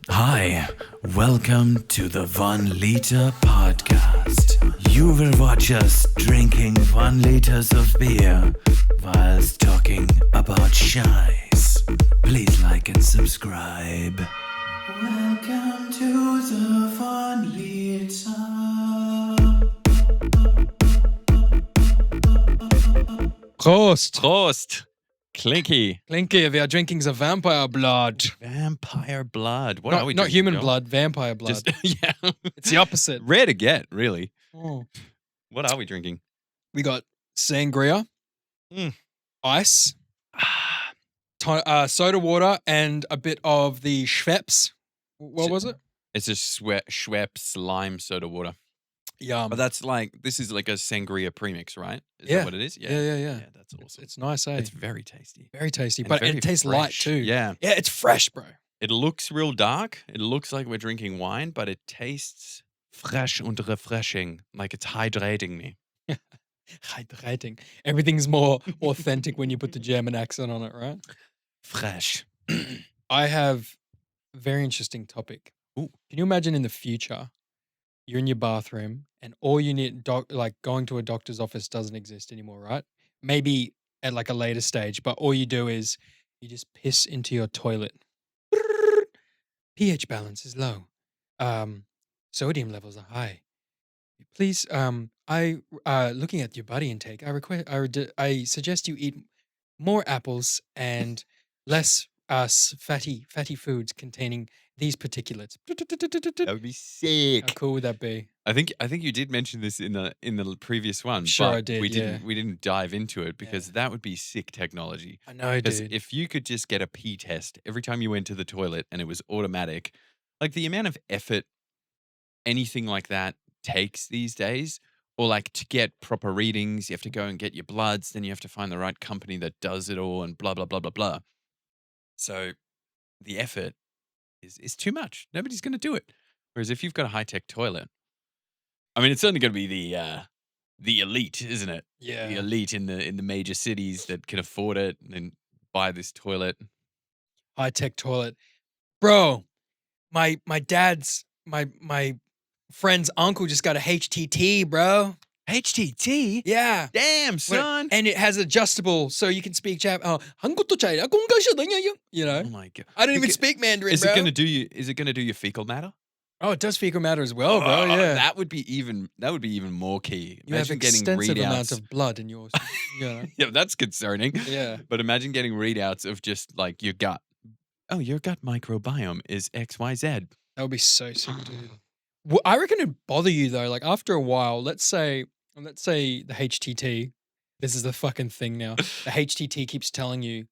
Hi, welcome to the 1 Liter Podcast. You will watch us drinking 1 liters of beer whilst talking about shies. Please like and subscribe. Welcome to the 1 Liter. Prost! Prost. Clinky. Klinke, we are drinking the vampire blood. Vampire blood. What are we Not drinking, human Joel? blood, vampire blood. Just, yeah. It's the opposite. Rare to get, really. Oh. What are we drinking? We got sangria, Mm. ice, soda water, and a bit of the Schweppes. What was it? It's a Schweppes lime soda water. Yum. But this is like a sangria premix, right? Is Yeah. that what it is? Yeah. Yeah, that's awesome. It's nice, eh? It's very tasty. very tasty, And but very it tastes light fresh. too. Yeah. Yeah, it's fresh, bro. It looks real dark. It looks like we're drinking wine, but it tastes fresh and refreshing, like it's hydrating me. Hydrating. Everything's more authentic when you put the German accent on it, right? Fresh. I have a very interesting topic. Ooh. Can you imagine in the future, you're in your bathroom and all you need, like going to a doctor's office doesn't exist anymore, right? Maybe at like a later stage, but all you do is you just piss into your toilet. pH balance is low. Sodium levels are high. Please, looking at your body intake, I suggest you eat more apples and less fatty foods containing these particulates. That would be sick. How cool would that be? I think you did mention this in the previous one. Sure, but I did, We yeah. didn't dive into it because that would be sick technology. I know, Because dude. if you could just get a pee test every time you went to the toilet and it was automatic, like the amount of effort anything like that takes these days, or like to get proper readings, you have to go and get your bloods, then you have to find the right company that does it all, and blah blah blah blah blah. So the effort is too much. Nobody's going to do it. Whereas if you've got a high tech toilet, I mean, it's only going to be the elite, isn't it? Yeah. The elite in the major cities that can afford it and buy this toilet. High tech toilet. Bro, my dad's my friend's uncle just got a HTT, bro. HTT? Yeah. Damn, What- son. And it has adjustable, so you can speak Jap. Oh, you know. Oh my god. I don't Is even it- speak Mandarin, Is bro. it going to do you? Is it going to do your fecal matter? Oh, it does fecal matter as well, bro. Oh, Yeah. That would be even more key. You have Imagine getting extensive amount readouts. of blood in yours. You know. Yeah, that's concerning. Yeah. But imagine getting readouts of just like your gut. Oh, your gut microbiome is XYZ. That would be so sick, dude. I reckon it'd bother you though. Like after a while, let's say the HTT. This is the fucking thing now. The HTT keeps telling you,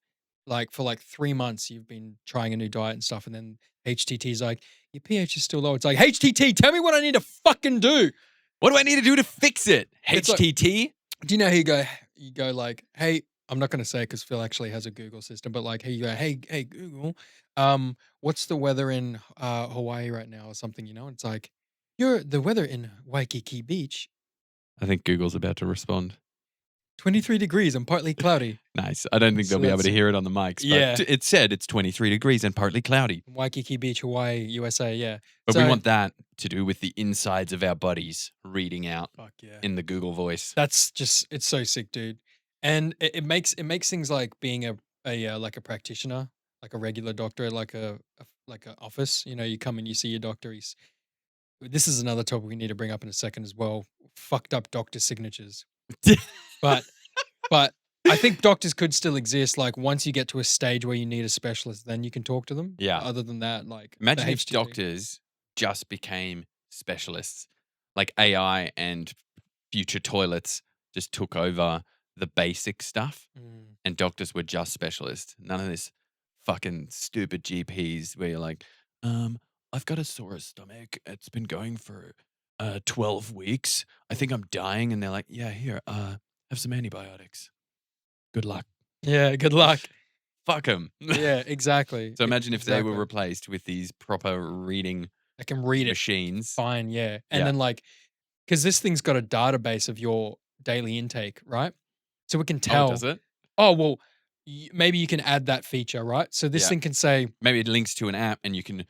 like for like 3 months, you've been trying a new diet and stuff, and then HTT is like, your pH is still low. It's like, HTT, tell me what I need to fucking do. What do I need to do to fix it? It's like- HTT? Do you know how you go like, hey, I'm not going to say because Phil actually has a Google system, but like, hey, you go, hey Google, what's the weather in Hawaii right now or something, you know? It's like, the weather in Waikiki Beach, I think Google's about to respond. 23 degrees and partly cloudy. Nice. I don't think they'll So be able to that's- hear it on the mics. But Yeah. it said it's 23 degrees and partly cloudy. Waikiki Beach, Hawaii, USA, yeah. But we So- want that to do with the insides of our bodies reading out Fuck yeah. in the Google voice. That's just, it's so sick, dude. And it makes things like being like a practitioner, like a regular doctor, like a office. You know, you come and you see your doctor. This is another topic we need to bring up in a second as well. Fucked up doctor signatures. But I think doctors could still exist. Like once you get to a stage where you need a specialist, then you can talk to them. Yeah. Other than that, like Imagine the if HTT. doctors just became specialists, like AI and future toilets just took over the basic stuff, Mm. and doctors were just specialists. None of this fucking stupid GPs where you're like, I've got a sore stomach. It's been going for 12 weeks. I think I'm dying. And they're like, yeah, here, have some antibiotics. Good luck. Yeah. Good luck. Fuck them. Yeah. Exactly. So imagine if they were Exactly. replaced with these proper reading I can read it machines. fine. Yeah. And Yeah. then like, because this thing's got a database of your daily intake, right? So we can Oh, tell. does it? Oh, well, maybe you can add that feature, right? So this Yeah. thing can say, Maybe it links to an app and you can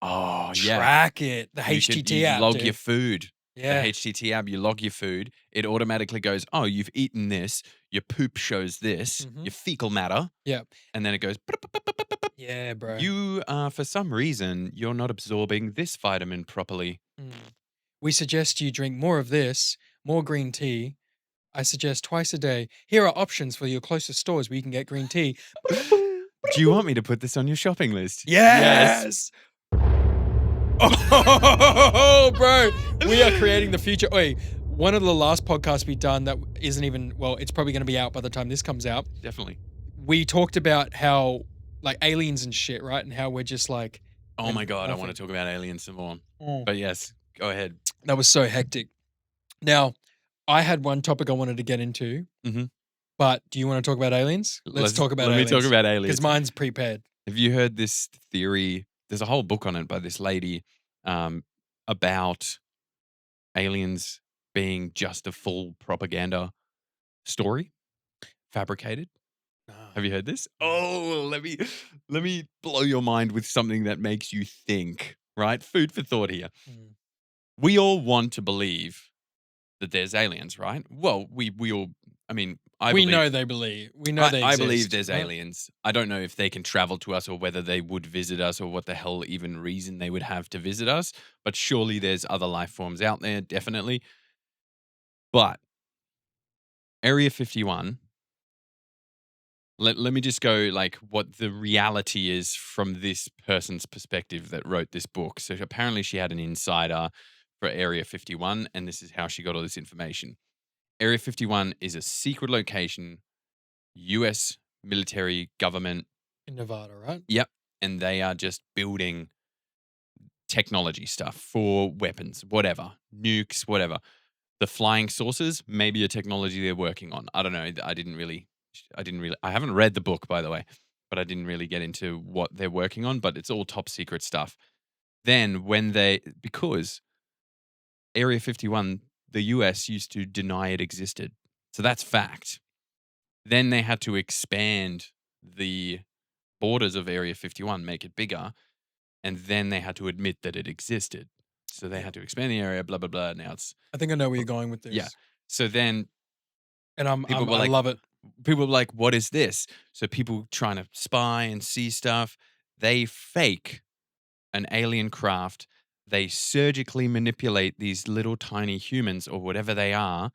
Oh, yeah. track it. The You HTT app, log dude. your food. Yeah. The HTT app, you log your food. It automatically goes, oh, you've eaten this. Your poop shows this. Mhm. Your fecal matter. Yep. And then it goes, Yeah, bro. you, for some reason, you're not absorbing this vitamin properly. We suggest you drink more of this, more green tea. I suggest twice a day. Here are options for your closest stores where you can get green tea. Do you want me to put this on your shopping list? Yes. Oh, bro. We are creating the future. Wait, one of the last podcasts we've done that isn't even, well, it's probably going to be out by the time this comes out. Definitely. We talked about how, like, aliens and shit, right? And how we're just like, Oh my God, I nothing. want to talk about aliens some more. Mm. But yes, go ahead. That was so hectic. Now, I had one topic I wanted to get into, Mhm. but do you want to talk about aliens? Let's talk about Let aliens. me talk about aliens. Because mine's prepared. Have you heard this theory? There's a whole book on it by this lady about aliens being just a full propaganda story, fabricated. Have you heard this? Oh, let me blow your mind with something that makes you think. Right, food for thought here. We all want to believe that there's aliens, right? Well, we all. I mean, We know they believe. We know they I exist. believe there's right? aliens. I don't know if they can travel to us or whether they would visit us or what the hell even reason they would have to visit us. But surely there's other life forms out there, definitely. But Area 51, let me just go like what the reality is from this person's perspective that wrote this book. So apparently she had an insider for Area 51, and this is how she got all this information. Area 51 is a secret location, US military government. In Nevada, right? Yep. And they are just building technology stuff for weapons, whatever, nukes, whatever. The flying saucers, maybe a technology they're working on. I don't know. I haven't read the book, by the way, but I didn't really get into what they're working on, but it's all top secret stuff. Then because Area 51, the US used to deny it existed. So that's fact. Then they had to expand the borders of Area 51, make it bigger, and then they had to admit that it existed. So they had to expand the area, blah, blah, blah. Now it's... I think I know where you're going with this. Yeah. So then... And I like, love it. People were like, what is this? So people trying to spy and see stuff, they fake an alien craft. They surgically manipulate these little tiny humans or whatever they are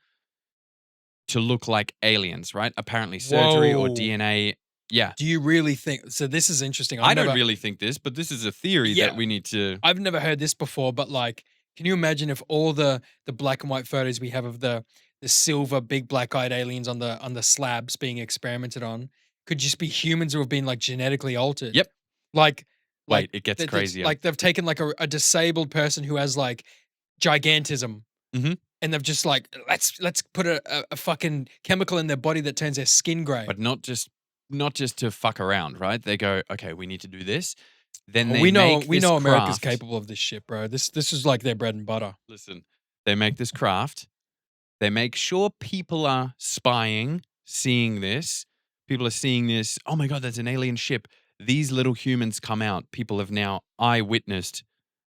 to look like aliens, right? Apparently surgery or Whoa. DNA. Yeah. Do you really think... So this is interesting. I don't really think this, but this is a theory Yeah. that we need to... I've never heard this before, but like, can you imagine if all the black and white photos we have of the silver big black-eyed aliens on the slabs being experimented on could just be humans who have been like genetically altered? Yep. Like Wait, it gets crazier. Like they've taken like a disabled person who has like gigantism. Mhm. And they've just like, let's put a fucking chemical in their body that turns their skin grey. But not just to fuck around, right? They go, okay, we need to do this. Then they we know make this America's craft. capable of this shit, bro. This is like their bread and butter. Listen, they make this craft. They make sure people are spying, seeing this. People are seeing this. Oh my God, that's an alien ship. These little humans come out. People have now eyewitnessed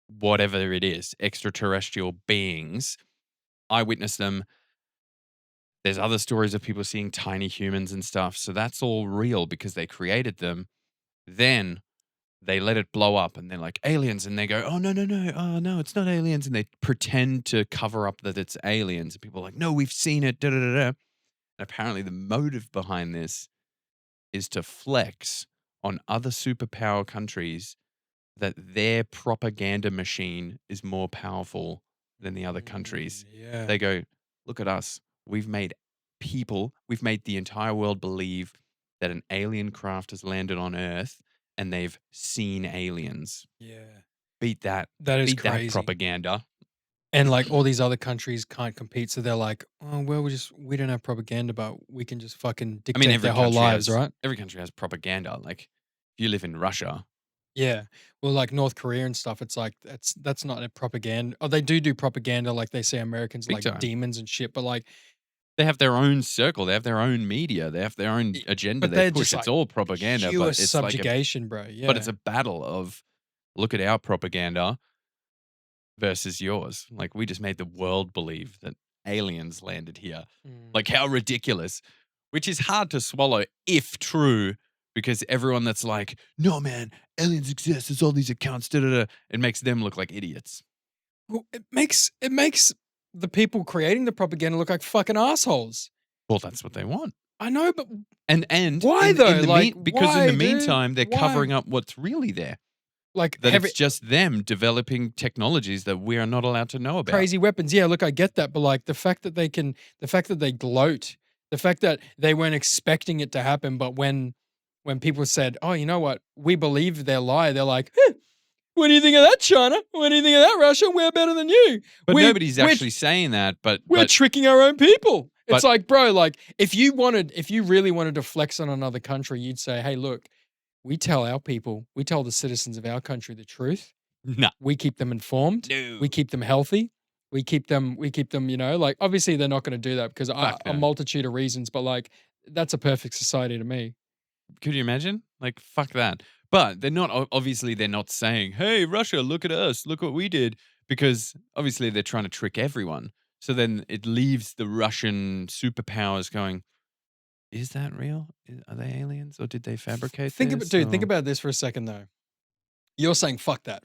whatever it is, extraterrestrial beings. Eyewitness them. There's other stories of people seeing tiny humans and stuff. So that's all real because they created them. Then they let it blow up and they're like aliens, and they go, oh, no. Oh, no, it's not aliens. And they pretend to cover up that it's aliens. And people are like, no, we've seen it. Da, da, da, da. And apparently the motive behind this is to flex on other superpower countries that their propaganda machine is more powerful than the other countries. Yeah. They go, look at us. We've made the entire world believe that an alien craft has landed on Earth and they've seen aliens. Yeah. Beat that. That is Beat crazy. that propaganda. And like all these other countries can't compete, so they're like, oh well, we don't have propaganda, but we can just fucking dictate their whole lives, right? Every country has propaganda. Like if you live in Russia. Yeah. Well, like North Korea and stuff, it's like that's not a propaganda. Oh, they do propaganda, like they say Americans Big like time. demons and shit, but like They have their own circle. They have their own media. They have their own agenda but they they're push. just It's like all propaganda, pure but it's subjugation, bro. Yeah. but it's a battle of look at our propaganda versus yours. Like, we just made the world believe that aliens landed here. Mm. Like, how ridiculous. Which is hard to swallow if true, because everyone that's like, no, man, aliens exist. There's all these accounts. It makes them look like idiots. Well, it makes the people creating the propaganda look like fucking assholes. Well, that's what they want. I know, but And why in though? the Like, because why, in the dude? meantime, they're Why? covering up what's really there. Like That heavy, it's just them developing technologies that we are not allowed to know about. crazy weapons. Yeah, look, I get that, but like the fact that they gloat, the fact that they weren't expecting it to happen, but when people said, "Oh, you know what? We believe their lie," they're like, "What do you think of that, China? What do you think of that, Russia? We're better than you." But nobody's we're- actually saying that. But We're tricking our own people. It's But- like, bro, like if you really wanted to flex on another country, you'd say, "Hey, look, we tell the citizens of our country the truth. no, We keep them informed. no. We keep them healthy. We keep them, like obviously they're not going to do that because Fuck a no. multitude of reasons, but like that's a perfect society to me." Could you imagine? Like, fuck that. But they're not, obviously, they're not saying, hey, Russia, look at us. Look what we did. Because obviously they're trying to trick everyone. So then it leaves the Russian superpowers going, is that real? Are they aliens or did they fabricate Think this? think or- about this for a second though. You're saying fuck that.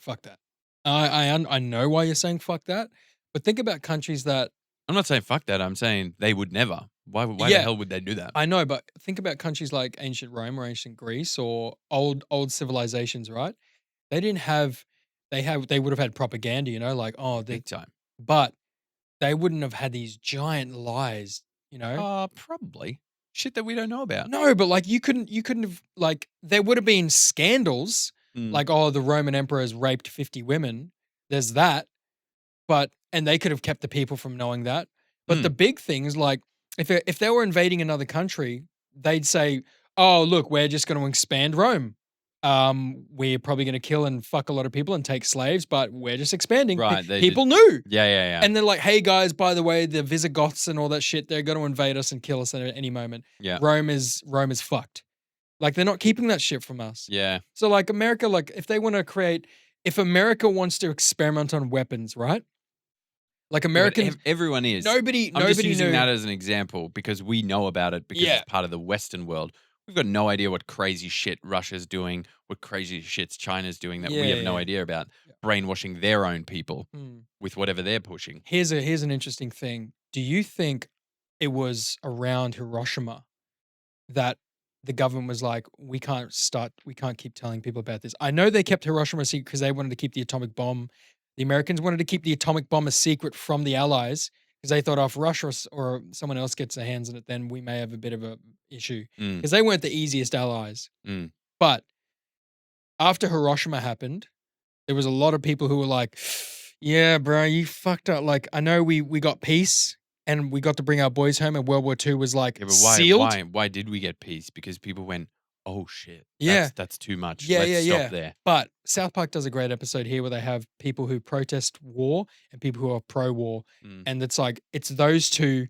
I know why you're saying fuck that, but think about countries that I'm not saying fuck that. I'm saying they would never. Why the Yeah. hell would they do that? I know, but think about countries like ancient Rome or ancient Greece or old civilizations, right? They didn't have they would have had propaganda, like Big time. but they wouldn't have had these giant lies, Probably. Shit that we don't know about. No, but like you couldn't have like there would have been scandals Mm. like the Roman emperors raped 50 women. There's that. And they could have kept the people from knowing that. But Mm. the big thing is like if they were invading another country, they'd say, "Oh, look, we're just going to expand Rome. We're probably going to kill and fuck a lot of people and take slaves, but we're just expanding." Right, they People knew. Yeah. And they're like, "Hey guys, by the way, the Visigoths and all that shit, they're going to invade us and kill us at any moment. Yeah. Rome is fucked." Like they're not keeping that shit from us. Yeah. So like America, like if America wants to experiment on weapons, right? Like But Americans, everyone is. nobody I'm just using knew. that as an example because we know about it because Yeah. it's part of the Western world. We've got no idea what crazy shit Russia's doing, what crazy shit China's doing that we have no Yeah. idea about, Yeah. brainwashing their own people Hmm. with whatever they're pushing. Here's an interesting thing. Do you think it was around Hiroshima that the government was like, we can't keep telling people about this? I know they kept Hiroshima a secret because they wanted to keep the atomic bomb. The Americans wanted to keep the atomic bomb a secret from the Allies because they thought if Russia or someone else gets their hands on it, then we may have a bit of a issue Mm. because they weren't the easiest allies. Mm. But after Hiroshima happened, there was a lot of people who were like, "Yeah, bro, you fucked up. Like, I know we got peace and we got to bring our boys home, and World War II was like Yeah, but sealed." why did we get peace? Because people went, oh shit. Yeah. That's too much. Yeah, Let's yeah, stop yeah. there. But South Park does a great episode here where they have people who protest war and people who are pro-war, Mm. and it's like it's those two.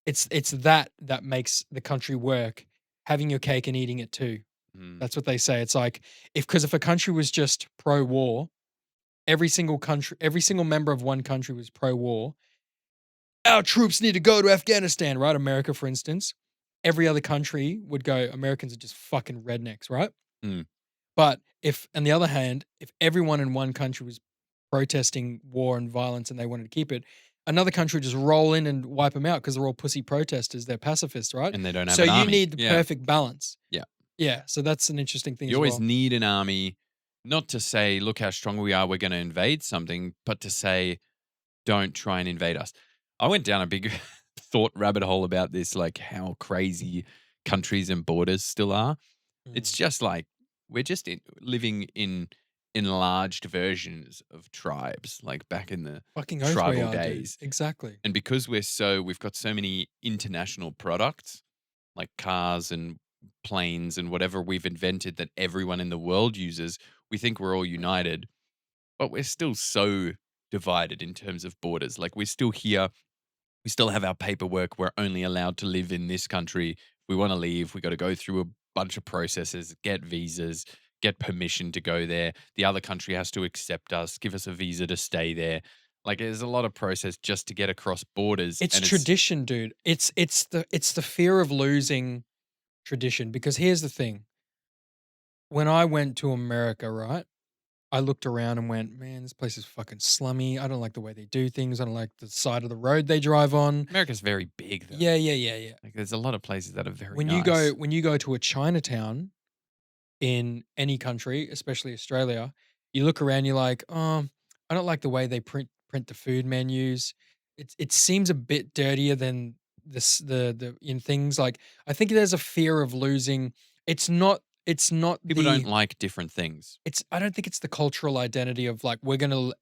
It's that makes the country work. Having your cake and eating it too. Mm. That's what they say. It's like because if a country was just pro-war, every single member of one country was pro-war. Our troops need to go to Afghanistan, right? America, for instance. Every other country would go, Americans are just fucking rednecks, right? Mm. But if, on the other hand, if everyone in one country was protesting war and violence and they wanted to keep it, another country would just roll in and wipe them out because they're all pussy protesters. They're pacifists, right? And they don't have So an you army. need the Yeah. perfect balance. Yeah. Yeah. So that's an interesting thing. You as always well. need an army, not to say, look how strong we are, we're going to invade something, but to say, don't try and invade us. I went down a big thought rabbit hole about this, like how crazy countries and borders still are. It's just like we're just living in enlarged versions of tribes, like back in the fucking oath we tribal are, dude. days. Exactly. And because we've got so many international products like cars and planes and whatever we've invented that everyone in the world uses, we think we're all united, but we're still so divided in terms of borders. Like we're still here. We still have our paperwork. We're only allowed to live in this country. If we want to leave, we got to go through a bunch of processes, get visas, get permission to go there. The other country has to accept us, give us a visa to stay there. Like there's a lot of process just to get across borders. It's and tradition, dude. It's the fear of losing tradition. Because here's the thing: when I went to America, right, I looked around and went, "Man, this place is fucking slummy. I don't like the way they do things. I don't like the side of the road they drive on." America's very big though. Yeah. Like there's a lot of places that are very When nice. you go to a Chinatown in any country, especially Australia, you look around, you're like, I don't like the way they print the food menus. It seems a bit dirtier than the in things like I think there's a fear of losing. It's not People the don't like different things. it's I don't think it's the cultural identity of like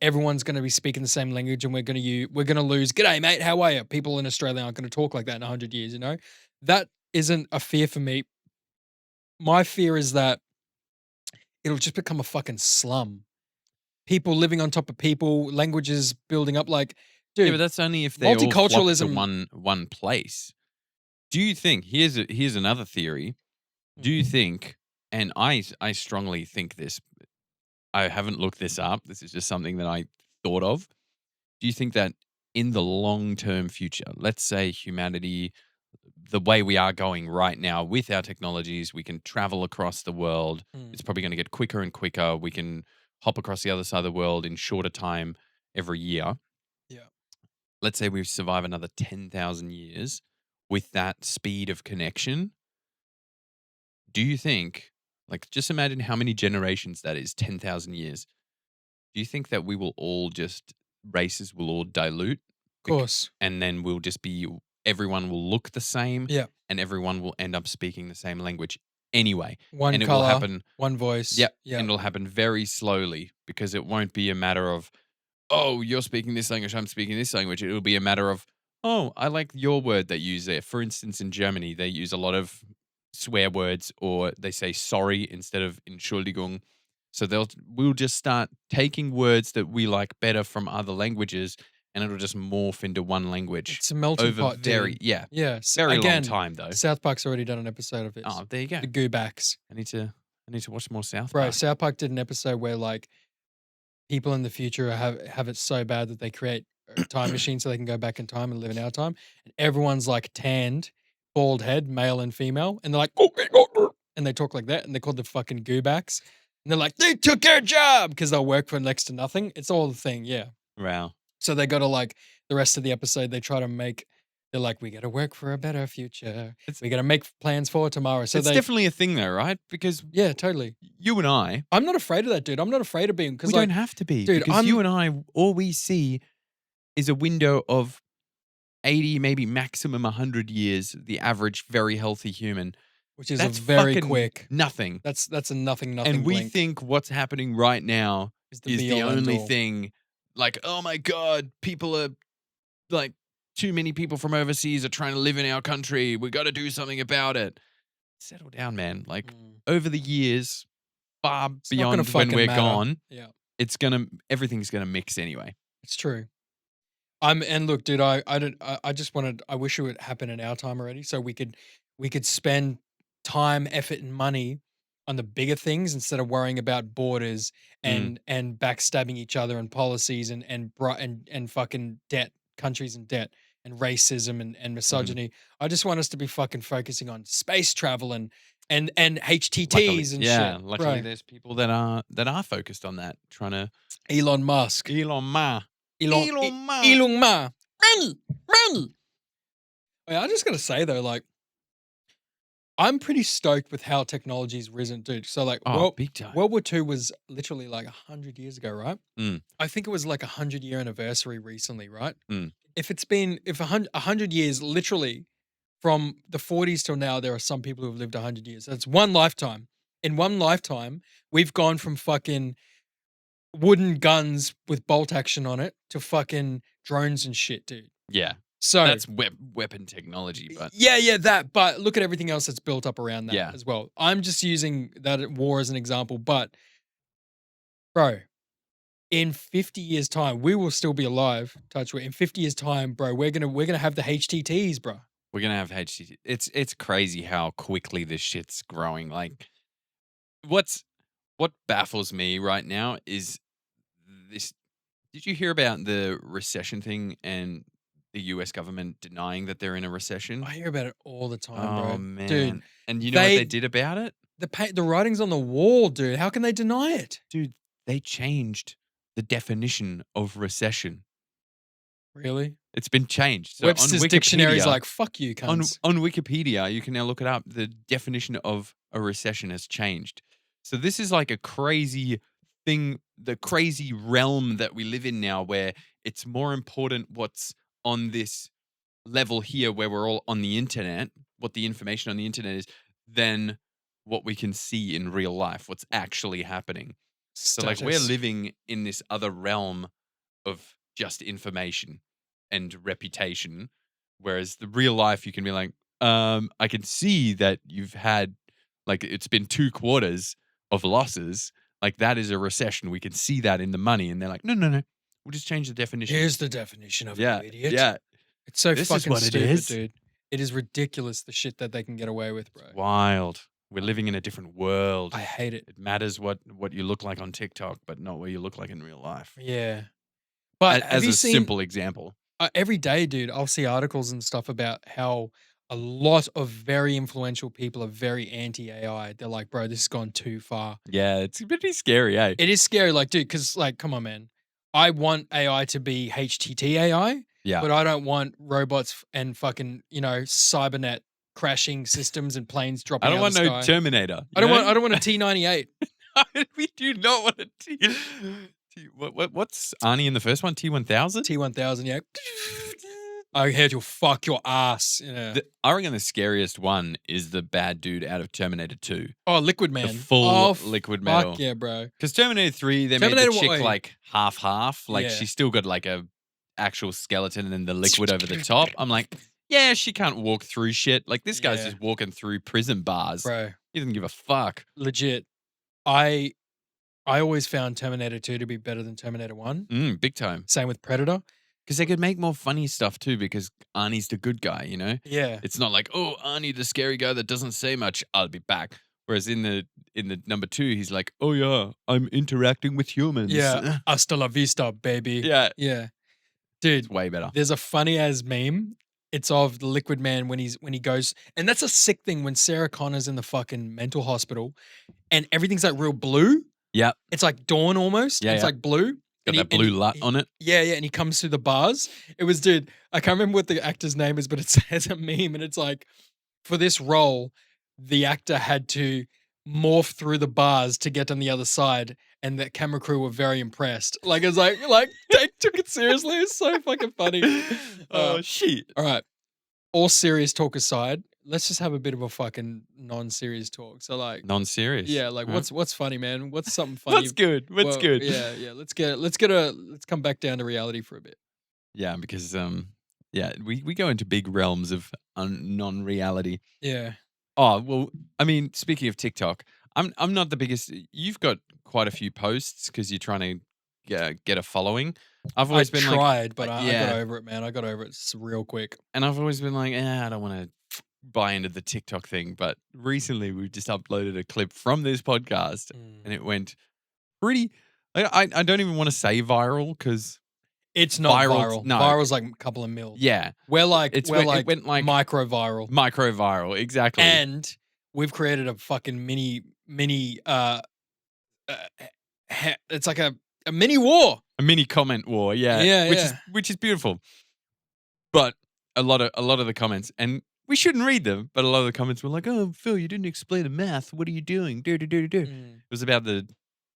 everyone's gonna be speaking the same language and we're gonna lose. G'day, mate. How are you? People in Australia aren't gonna talk like that in 100 years. That isn't a fear for me. My fear is that it'll just become a fucking slum. People living on top of people, languages building up. Like, Yeah, but dude, that's only if they all flock to multiculturalism. one place. Do you think here's another theory? Do you think, and I strongly think this, I haven't looked this up. This is just something that I thought of. Do you think that in the long-term future, let's say humanity, the way we are going right now with our technologies, we can travel across the world. It's probably going to get quicker and quicker. We can hop across the other side of the world in shorter time every year. Yeah. Let's say we survive another 10,000 years with that speed of connection. Do you think, like, just imagine how many generations that is, 10,000 years. Do you think that we will all races will all dilute? Of course. And then everyone will look the same. Yeah. And everyone will end up speaking the same language anyway. One and it will color, happen. one voice. Yeah. Yeah. And it'll happen very slowly because it won't be a matter of, oh, you're speaking this language, I'm speaking this language. It will be a matter of, oh, I like your word that you use there. For instance, in Germany, they use a lot of swear words, or they say sorry instead of Entschuldigung. So we'll just start taking words that we like better from other languages, and it'll just morph into one language. It's a melting over pot. very Yeah. very Again, long time though. South Park's already done an episode of this. Oh, there you go. The Goobacks. I need to watch more South Bro, Park. South Park did an episode where like people in the future have it so bad that they create a time machine so they can go back in time and live in our time. And everyone's like tanned, bald head, male and female, and they're like, and they talk like that, and they're called the fucking Goobacks. And they're like, they took our job because they'll work for next to nothing. It's all the thing, yeah. Wow. So they got to like the rest of the episode, they try to make. They're like, we got to work for a better future. We got to make plans for tomorrow. So it's definitely a thing though, right? Because yeah, totally. you and I, I'm not afraid of that, dude. I'm not afraid of being because we like, don't have to be. dude, because you and I, all we see is a window of 80, maybe maximum 100 years, the average very healthy human. which is That's a very fucking quick. nothing. That's a nothing. And we blink think what's happening right now is is the be-all, only end-all. thing. Like, oh my God, people are like, too many people from overseas are trying to live in our country. We got to do something about it. Settle down, man. Like over the years, far It's not gonna beyond when fucking we're matter. gone, Yeah, everything's gonna mix anyway. it's true. And look, dude, I just wanted. I wish it would happen in our time already, so we could spend time, effort, and money on the bigger things instead of worrying about borders and backstabbing each other and policies and fucking debt, countries in debt and racism and misogyny. I just want us to be fucking focusing on space travel and HTTs and shit. Luckily, Right. there's people that are focused on that, trying to Elon Musk. Elon Musk. Elon Musk. Money. I'm just gonna say though, like, I'm pretty stoked with how technology's risen, dude. So like, Big time. World War II was literally like 100 years ago, right? Mm. I think it was like 100-year anniversary recently, right? Mm. If 100 years, literally from the 40s till now, there are some people who have lived 100 years. That's one lifetime. In one lifetime, we've gone from fucking wooden guns with bolt action on it to fucking drones and shit, dude. Yeah, So that's weapon technology, but yeah, that. But look at everything else that's built up around that Yeah. as well. I'm just using that war as an example, but bro, in 50 years' time, we will still be alive. Touch wood. In 50 years' time, bro, we're gonna have the HTTs, bro. we're gonna have HTT. It's crazy how quickly this shit's growing. Like, what's What baffles me right now is this. Did you hear about the recession thing and the US government denying that they're in a recession? I hear about it all the time, Oh bro. Dude, man. And you know what they they did about it? the writing's on the wall, dude. How can they deny it? Dude, they changed the definition of recession. Really? It's been changed. So Webster's on dictionary is Wikipedia, like, fuck you, on cunts. on Wikipedia, you can now look it up. The definition of a recession has changed. So this is like a crazy thing, the crazy realm that we live in now, where it's more important what's on this level here, where we're all on the internet, what the information on the internet is, than what we can see in real life, what's actually happening. So like we're Status. living in this other realm of just information and reputation. Whereas the real life, you can be like, I can see that you've had, like, it's been 2 quarters of losses. Like, that is a recession. We can see that in the money. And they're like, no, no, no. We'll just change the definition. Here's the definition of Yeah. it, you idiot. Yeah. It's so This is fucking what it stupid, is. dude. It is ridiculous the shit that they can get away with, bro. Wild. We're living in a different world. I hate it. It matters what you look like on TikTok, but not what you look like in real life. Yeah. But have As you a seen simple example. every day, dude, I'll see articles and stuff about how a lot of very influential people are very anti AI. They're like, bro, this has gone too far. Yeah, it's pretty scary, eh? It is scary, like, dude, because, like, come on, man. I want AI to be HTT AI, Yeah. but I don't want robots and fucking, cybernet crashing systems and planes dropping I don't out want of the no sky. Terminator. I don't want a T98. We do not want a what's Arnie in the first one? T1000? T1000, yeah. I heard you'll fuck your ass. Yeah. I reckon the scariest one is the bad dude out of Terminator 2. Oh, Liquid Man. The full Oh, liquid metal. fuck yeah, bro. Because Terminator 3, they Terminator made the chick one- like half. Like Yeah. she's still got like a actual skeleton and then the liquid over the top. I'm like, yeah, she can't walk through shit. Like this guy's Yeah. just walking through prison bars. Bro, He doesn't give a fuck. legit. I always found Terminator 2 to be better than Terminator 1. Big time. Same with Predator. Because they could make more funny stuff too, because Arnie's the good guy, you know? Yeah. It's not like, oh, Arnie, the scary guy that doesn't say much, I'll be back. Whereas in the number 2, he's like, oh yeah, I'm interacting with humans. Yeah. Hasta la vista, baby. Yeah. Yeah. Dude, It's way better. there's a funny ass meme. It's of the Liquid Man when he goes, and that's a sick thing when Sarah Connor's in the fucking mental hospital and everything's like real blue. Yeah. It's like dawn almost. Yeah, It's yeah. like blue. Got And that blue light on it. Yeah, and he comes through the bars. It was, dude, I can't remember what the actor's name is, but it says a meme and it's like, for this role, the actor had to morph through the bars to get on the other side, and the camera crew were very impressed. Like, it's like they took it seriously. It's so fucking funny. Oh, shit. All right. All serious talk aside, let's just have a bit of a fucking non-serious talk. So, like, Non-serious. yeah, like, Huh? what's funny, man? What's something funny? What's good? What's Well, good? Yeah. Let's come back down to reality for a bit. Yeah, because we go into big realms of non-reality. Yeah. Oh, well, I mean, speaking of TikTok, I'm not the biggest. You've got quite a few posts because you're trying to get a following. I've always been like, tried, but I yeah. got over it, man. I got over it real quick. and I've always been like, I don't want to buy into the TikTok thing. But recently, we've just uploaded a clip from this podcast, and it went pretty. I don't even want to say viral because It's not Viral- viral. no. Viral's like a couple of mil. yeah, We're like it went like micro viral. micro viral exactly. And we've created a fucking mini it's like a mini war. A mini comment war, yeah, Yeah, which is beautiful. But a lot of the comments, and we shouldn't read them, but a lot of the comments were like, "Oh, Phil, you didn't explain the math. What are you doing?" It was about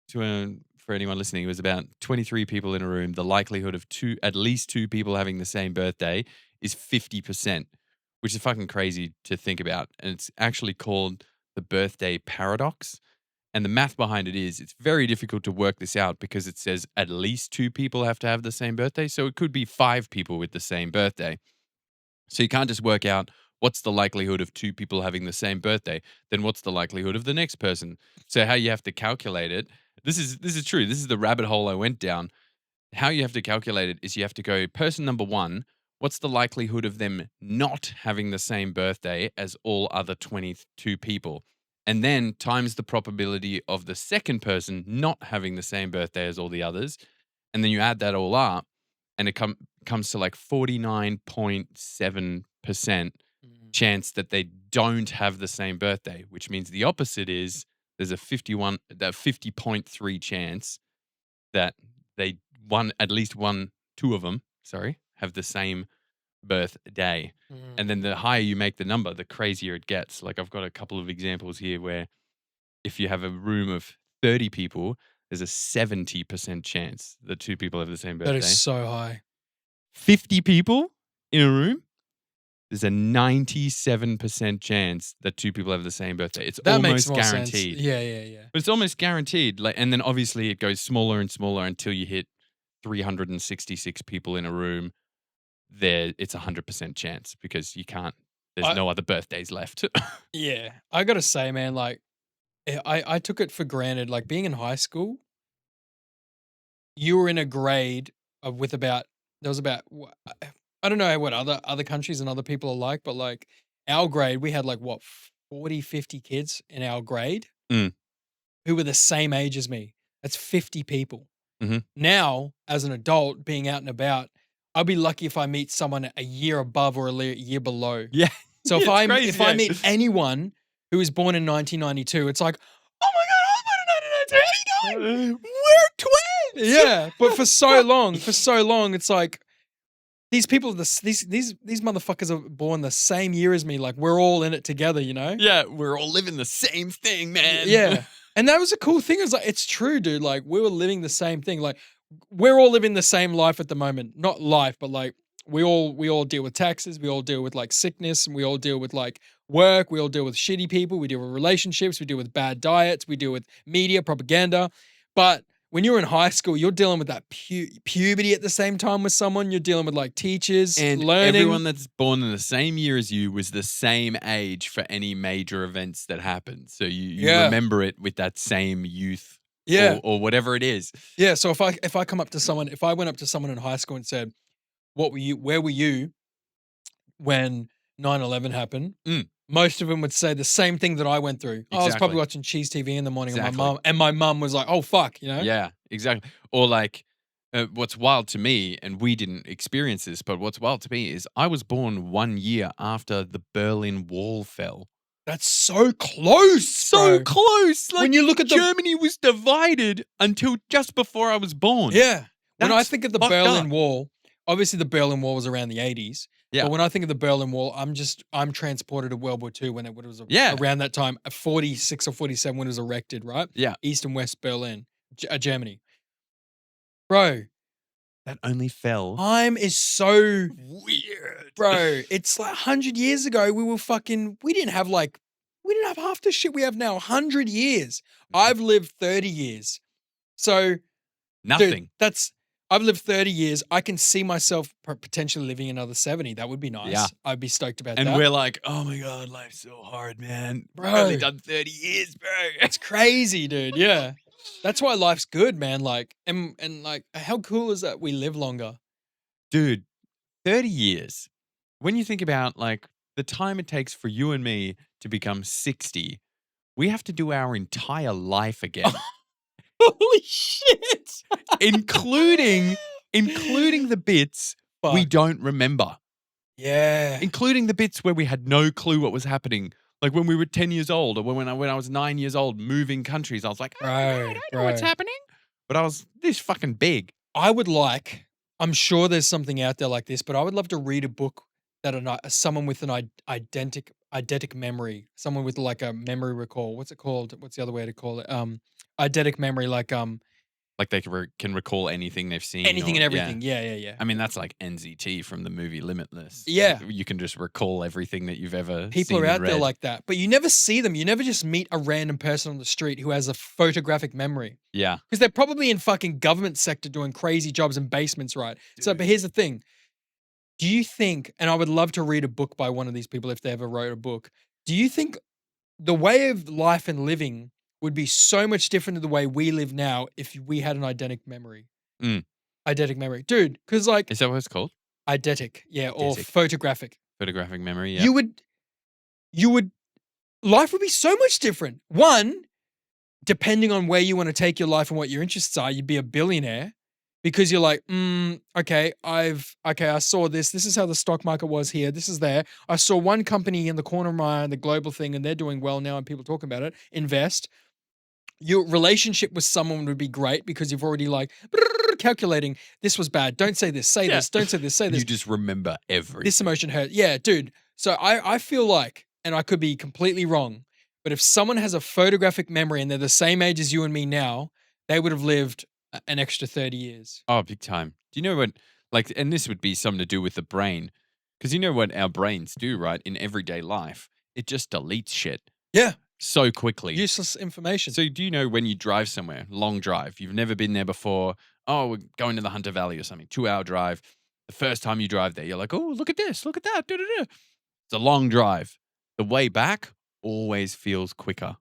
for anyone listening, it was about 23 people in a room. The likelihood of at least two people having the same birthday is 50%, which is fucking crazy to think about. And it's actually called the birthday paradox. And the math behind it is it's very difficult to work this out because it says at least two people have to have the same birthday. So it could be 5 people with the same birthday. So you can't just work out what's the likelihood of 2 people having the same birthday. Then what's the likelihood of the next person? So how you have to calculate it. This is true. This is the rabbit hole I went down. How you have to calculate it is you have to go person number 1. What's the likelihood of them not having the same birthday as all other 22 people? and then times the probability of the second person not having the same birthday as all the others, and then you add that all up, and it comes to like 49.7% Mm. chance that they don't have the same birthday, which means the opposite is there's a 50.3 chance that they at least two of them, have the same birthday. And then the higher you make the number, the crazier it gets. Like I've got a couple of examples here where if you have a room of 30 people, there's a 70% chance that two people have the same birthday. That is so high. 50 people in a room, there's a 97% chance that two people have the same birthday. It's That makes almost more guaranteed. sense. Yeah. But it's almost guaranteed. Like, and then obviously it goes smaller and smaller until you hit 366 people in a room. There, it's 100% chance because you can't. There's no other birthdays left. Yeah. I gotta say, man, like I took it for granted. Like being in high school, you were in a grade with about I don't know what other countries and other people are like, but like our grade, we had like what 40, 50 kids in our grade Mm. who were the same age as me. That's 50 people. Mhm. Now, as an adult, being out and about, I'll be lucky if I meet someone a year above or a year below. Yeah. So if It's I crazy, if I yeah. meet anyone who was born in 1992, it's like, oh my god, I was born in 1992. How you doing? We're twins. Yeah, but for so long, it's like these people, these motherfuckers are born the same year as me. Like we're all in it together, you know? Yeah, we're all living the same thing, man. Yeah, and that was a cool thing. It was like it's true, dude. Like we were living the same thing. Like we're all living the same life at the moment. Not life, but like we all deal with taxes. We all deal with like sickness, and we all deal with like work. We all deal with shitty people. We deal with relationships. We deal with bad diets. We deal with media propaganda. But when you're in high school, you're dealing with that puberty at the same time with someone. You're dealing with like teachers, And learning. everyone that's born in the same year as you was the same age for any major events that happened. So you remember it with that same youth Yeah. or whatever it is. Yeah. So if I come up to someone, if I went up to someone in high school and said, where were you when 9/11 happened? Mm. Most of them would say the same thing that I went through. I was Exactly. probably watching Cheese TV in the morning Exactly. and my mum was like, oh, fuck, you know? Yeah, exactly. Or like, what's wild to me, and we didn't experience this, but what's wild to me is I was born 1 year after the Berlin Wall fell. That's so close. So bro. close. Like When you look at Germany was divided until just before I was born. Yeah. When I That's think of the fucked Berlin up. Wall, obviously the Berlin Wall was around the 80s. Yeah. But when I think of the Berlin Wall, I'm transported to World War II when it was Yeah. around that time, 46 or 47 when it was erected, right? Yeah. East and West Berlin, Germany. Bro, That only fell. time is so Weird. bro. It's like 100 years ago. We didn't have half the shit we have now. 100 years. I've lived 30 years. So, Nothing. dude, I've lived 30 years. I can see myself potentially living another 70. That would be nice. Yeah. I'd be stoked about And that. we're like, oh my God, life's so hard, man. Bro. We've only done 30 years, bro. It's crazy, dude. Yeah. That's why life's good, man. Like, and like, how cool is that we live longer? Dude, 30 years. When you think about like the time it takes for you and me to become 60, we have to do our entire life again, Holy shit. including the bits we Fuck. don't remember, Yeah. including the bits where we had no clue what was happening. Like when we were 10 years old or when I was 9 years old moving countries, I was like, oh my God, I know what's happening. But I was this fucking big. I'm sure there's something out there like this, but I would love to read a book that someone with an eidetic memory, someone with like a memory recall. What's it called? What's the other way to call it? Eidetic memory, like Like they can recall anything they've seen. anything or- and everything. Yeah. I mean, that's like NZT from the movie Limitless. Yeah. Like, you can just recall everything that you've ever People seen are and out there read. like that, but you never see them. You never just meet a random person on the street who has a photographic memory. Yeah. Because they're probably in fucking government sector doing crazy jobs in basements, right? So, but here's the thing. Do you think, and I would love to read a book by one of these people if they ever wrote a book, do you think the way of life and living would be so much different to the way we live now if we had an eidetic memory? Mm. Eidetic memory. Dude, because like, Is that what it's called? eidetic, yeah, or Eidetic. photographic. Photographic memory. Yeah. You would life would be so much different. One, depending on where you want to take your life and what your interests are, you'd be a billionaire because you're like, okay, I saw this. This is how the stock market was here. This is there. I saw one company in the corner of my eye, the global thing, and they're doing well now and people talking about it. Invest. Your relationship with someone would be great because you've already like calculating this was bad. Don't say this. Say this. Don't say this. Say this. You just remember everything. This emotion hurt. Yeah, dude. So I feel like, and I could be completely wrong, but if someone has a photographic memory and they're the same age as you and me now, they would have lived an extra 30 years. Oh, big time. Do you know what, like, and this would be something to do with the brain, because you know what our brains do, right? In everyday life, it just deletes shit Yeah. so quickly. Useless information. So do you know when you drive somewhere, long drive, you've never been there before, oh, we're going to the Hunter Valley or something, 2-hour drive. The first time you drive there, you're like, oh, look at this, look at that. Da-da-da. It's a long drive. The way back always feels quicker.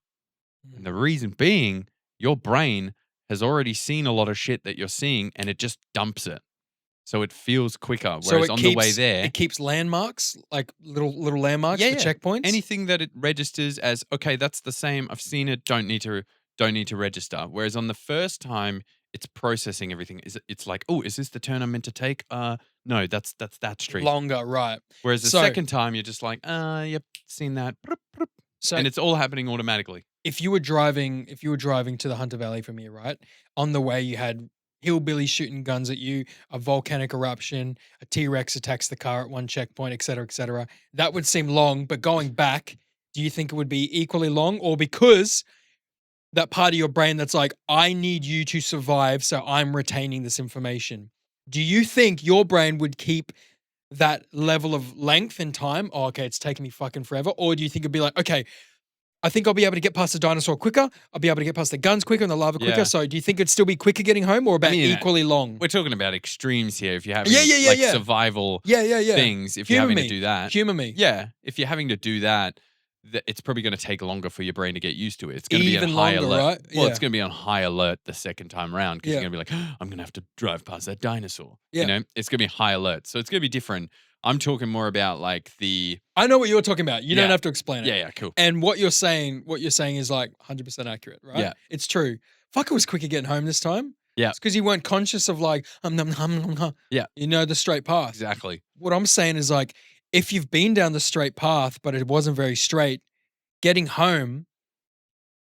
And the reason being, your brain has already seen a lot of shit that you're seeing and it just dumps it. So it feels quicker. Whereas on the way there, it keeps landmarks, like little landmarks Yeah, for yeah. checkpoints. anything that it registers as, okay, that's the same, I've seen it, don't need to register. Whereas on the first time, it's processing everything. It's like, oh, is this the turn I'm meant to take? No, that's that street. Longer, right? Whereas the So- second time, you're just like, yep, seen that. So And it's all happening automatically. if you were driving to the Hunter Valley from here, right? On the way, you had hillbillies shooting guns at you, a volcanic eruption, a T-Rex attacks the car at one checkpoint, et cetera, et cetera. That would seem long, but going back, do you think it would be equally long? Or because that part of your brain that's like, I need you to survive, so I'm retaining this information. Do you think your brain would keep that level of length and time? Oh, okay, it's taking me fucking forever. Or do you think it'd be like, okay, I think I'll be able to get past the dinosaur quicker. I'll be able to get past the guns quicker and the lava quicker. Yeah. So do you think it'd still be quicker getting home or about mean, equally long? We're talking about extremes here. If you're having Yeah. survival Yeah. things, if you're Humor having me. to do that. Humor me. Yeah, if you're having to do that, it's probably going to take longer for your brain to get used to it. It's going to be Even on high longer, alert. right? Well, Yeah. it's going to be on high alert the second time around because Yeah. you're going to be like, I'm going to have to drive past that dinosaur. Yeah. You know, it's going to be high alert. So it's going to be different. I'm talking more about like I know what you're talking about. You don't Yeah. have to explain it. yeah, cool. And what you're saying is like 100% accurate, right? Yeah. It's true. Fuck, it was quicker getting home this time. Yeah. It's because you weren't conscious of like, Yeah. you know, the straight path. Exactly. What I'm saying is like, if you've been down the straight path, but it wasn't very straight, getting home,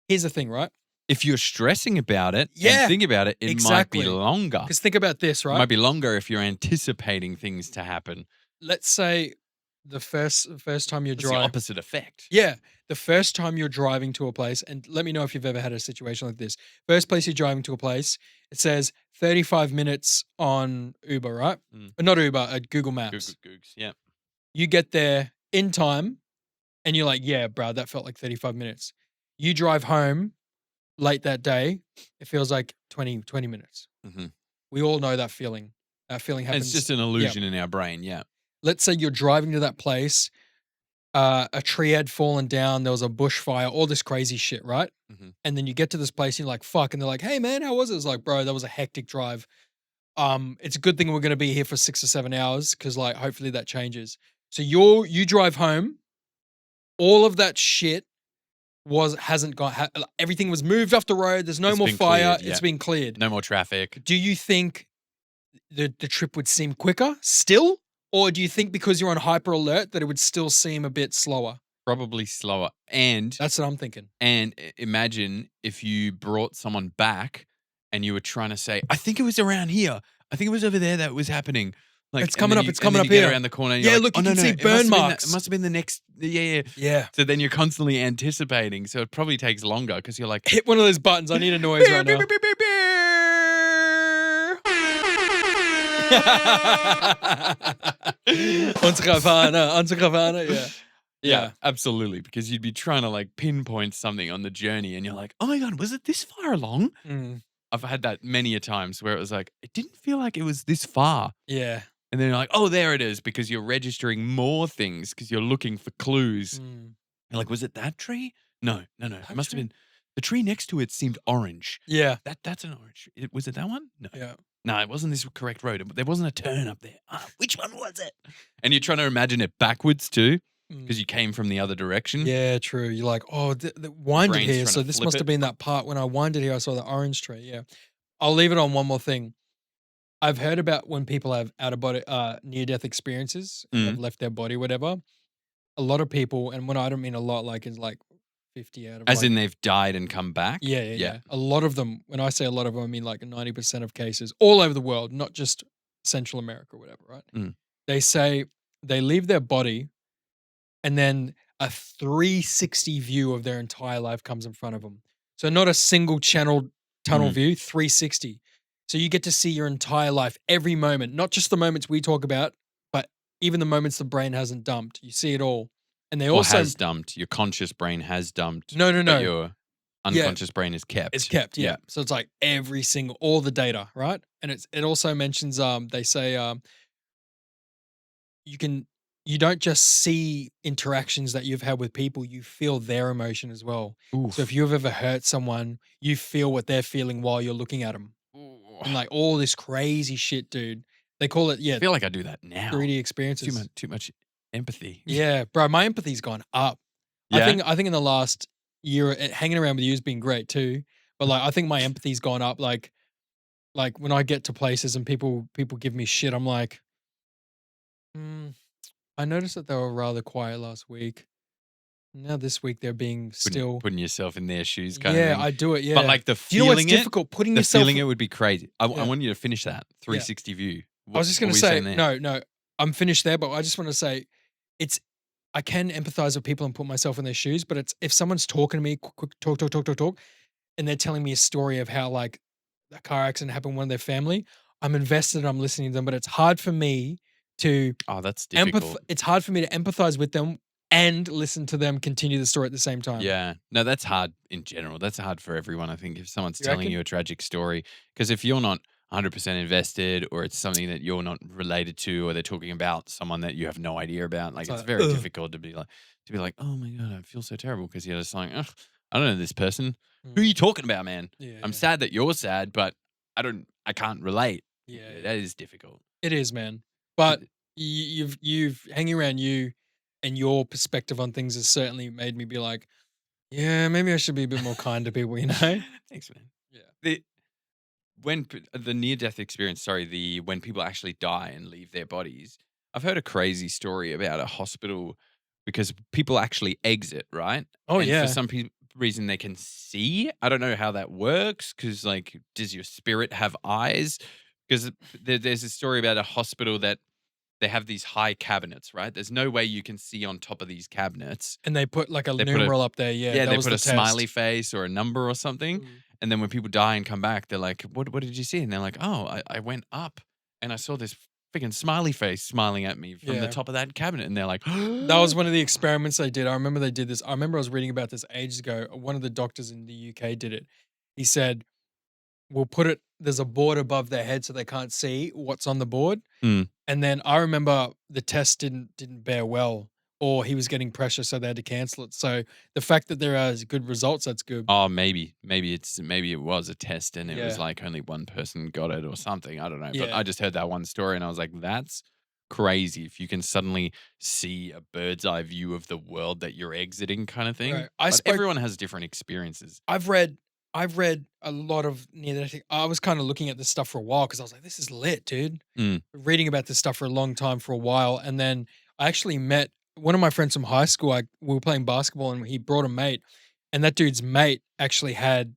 here's the thing, right? If you're stressing about it Yeah, and think about it, it exactly. might be longer. Because think about this, It right? might be longer if you're anticipating things to happen. Let's say the first time you're It's the driving. opposite effect. Yeah. The first time you're driving to a place, and let me know if you've ever had a situation like this. First place you're driving to a place, it says 35 minutes on Uber, right? Not Uber, Google Maps. Googs. Yeah. You get there in time, and you're like, yeah, bro, that felt like 35 minutes. You drive home late that day, it feels like 20 minutes. Mhm. We all know that feeling. That feeling happens. It's just an illusion in our brain. Yeah. Let's say you're driving to that place, a tree had fallen down, there was a bushfire, all this crazy shit, right? Mhm. And then you get to this place, and you're like, fuck, and they're like, hey man, how was it? It's like, bro, that was a hectic drive. It's a good thing we're gonna be here for 6 or 7 hours, because like hopefully that changes. So you drive home, all of that shit hasn't got everything was moved off the road, there's no It's more been fire, cleared, yeah. it's been cleared. No more traffic. Do you think the trip would seem quicker still? Or do you think because you're on hyper alert that it would still seem a bit slower? Probably slower. And That's what I'm thinking. imagine if you brought someone back and you were trying to say, I think it was around here. I think it was over there that was happening. Like, It's and coming then up, you- it's and coming then up you get here. around the corner. And Yeah, you're like, look, you oh, no, can no, see it must burn have been marks. it must have been the next. Yeah. Yeah. So then you're constantly anticipating. So it probably takes longer because you're like, Hit one of those buttons. I need a noise right now. Unsere Havana, yeah. Yeah, absolutely. Because you'd be trying to like pinpoint something on the journey and you're like, oh my God, was it this far along? Mm, I've had that many a times where it was like, it didn't feel like it was this far. yeah. And then you're like, oh, there it is, because you're registering more things because you're looking for clues. Mm, You're like, was it that tree? No. That It must have tree? been the tree next to it seemed orange. yeah. That's an orange. Was it that one? No. Yeah. No, it wasn't this correct road. There wasn't a turn up there. Which one was it? And you're trying to imagine it backwards too. because you came from the other direction. Yeah, true. You're like, oh, the winded brain's here. trying So to this flip must it. have been that part when I winded here. I saw the orange tree. Yeah. I'll leave it on one more thing. I've heard about when people have out of body, near death experiences and have left their body, whatever. A lot of people, and when I don't mean a lot, like is like 50 out of As like, in they've died and come back. yeah. A lot of them, when I say a lot of them, I mean like 90% of cases all over the world, not just Central America or whatever, right? They say they leave their body and then a 360 view of their entire life comes in front of them. So not a single channel tunnel view, 360. So you get to see your entire life, every moment, not just the moments we talk about, but even the moments the brain hasn't dumped. You see it all. And they Or also has dumped. Your conscious brain has dumped. No. But your unconscious brain is kept. It's kept, yeah. So it's like every single, all the data, right? And it also mentions, they say, you don't just see interactions that you've had with people, you feel their emotion as well. Oof. So if you've ever hurt someone, you feel what they're feeling while you're looking at them. And like all this crazy shit, dude. They call it, I feel like I do that now. 3D experiences. Too much empathy. Yeah, bro, my empathy's gone up. Yeah? I think in the last year, hanging around with you has been great too. But like, I think my empathy's gone up. Like when I get to places and people give me shit, I'm like, I noticed that they were rather quiet last week. Now this week they're being still. Putting yourself in their shoes, kind of Yeah, thing. I do it. Yeah, But like the Do you know what's feeling it, difficult? Putting the yourself. feeling it would be crazy. I Yeah. want you to finish that 360 view. I was just What going to were you say, saying there? no, I'm finished there, but I just want to say I can empathize with people and put myself in their shoes, but it's if someone's talking to me, quick, talk, and they're telling me a story of how like a car accident happened with one of their family, I'm invested and I'm listening to them, but it's hard for me to Oh, that's difficult. it's hard for me to empathize with them and listen to them continue the story at the same time. Yeah. No, that's hard in general. That's hard for everyone, I think, if someone's You telling reckon? you a tragic story. Because if you're not 100% invested or it's something that you're not related to or they're talking about someone that you have no idea about, like it's like, very ugh. difficult to be like, oh my God, I feel so terrible because you're just like, ugh, I don't know this person. Who are Mm. you talking about, man? Yeah, I'm sad that you're sad, but I can't relate. Yeah, That is difficult. it is, man. But you've hanging around you and your perspective on things has certainly made me be like, yeah, maybe I should be a bit more kind to people, you know? Thanks, man. Yeah. The near death experience, when people actually die and leave their bodies, I've heard a crazy story about a hospital because people actually exit, right? Oh, and yeah. For some reason they can see. I don't know how that works because, like, does your spirit have eyes? Because there's a story about a hospital that they have these high cabinets, right? There's no way you can see on top of these cabinets. And they put like a They put a- numeral up there. Yeah, that they was put the a smiley test. face or a number or something. Mm. And then when people die and come back, they're like, what did you see? And they're like, oh, I went up and I saw this freaking smiley face smiling at me from the Yeah. top of that cabinet. And they're like, That was one of the experiments they did. I remember they did this. I remember I was reading about this ages ago. One of the doctors in the UK did it. He said, we'll put it, there's a board above their head so they can't see what's on the board. Mm. And then I remember the test didn't bear well, or he was getting pressure, so they had to cancel it. So the fact that there are good results, that's good. Oh, maybe it was a test and it was Yeah. like only one person got it or something. I don't know. But Yeah. I just heard that one story and I was like, that's crazy. If you can suddenly see a bird's eye view of the world that you're exiting, kind of thing. Right. But everyone has different experiences. I've read a lot of near death. I was kind of looking at this stuff for a while because I was like, this is lit, dude. Mm. Reading about this stuff for a long time for a while. And then I actually met one of my friends from high school. We were playing basketball and he brought a mate. And that dude's mate actually had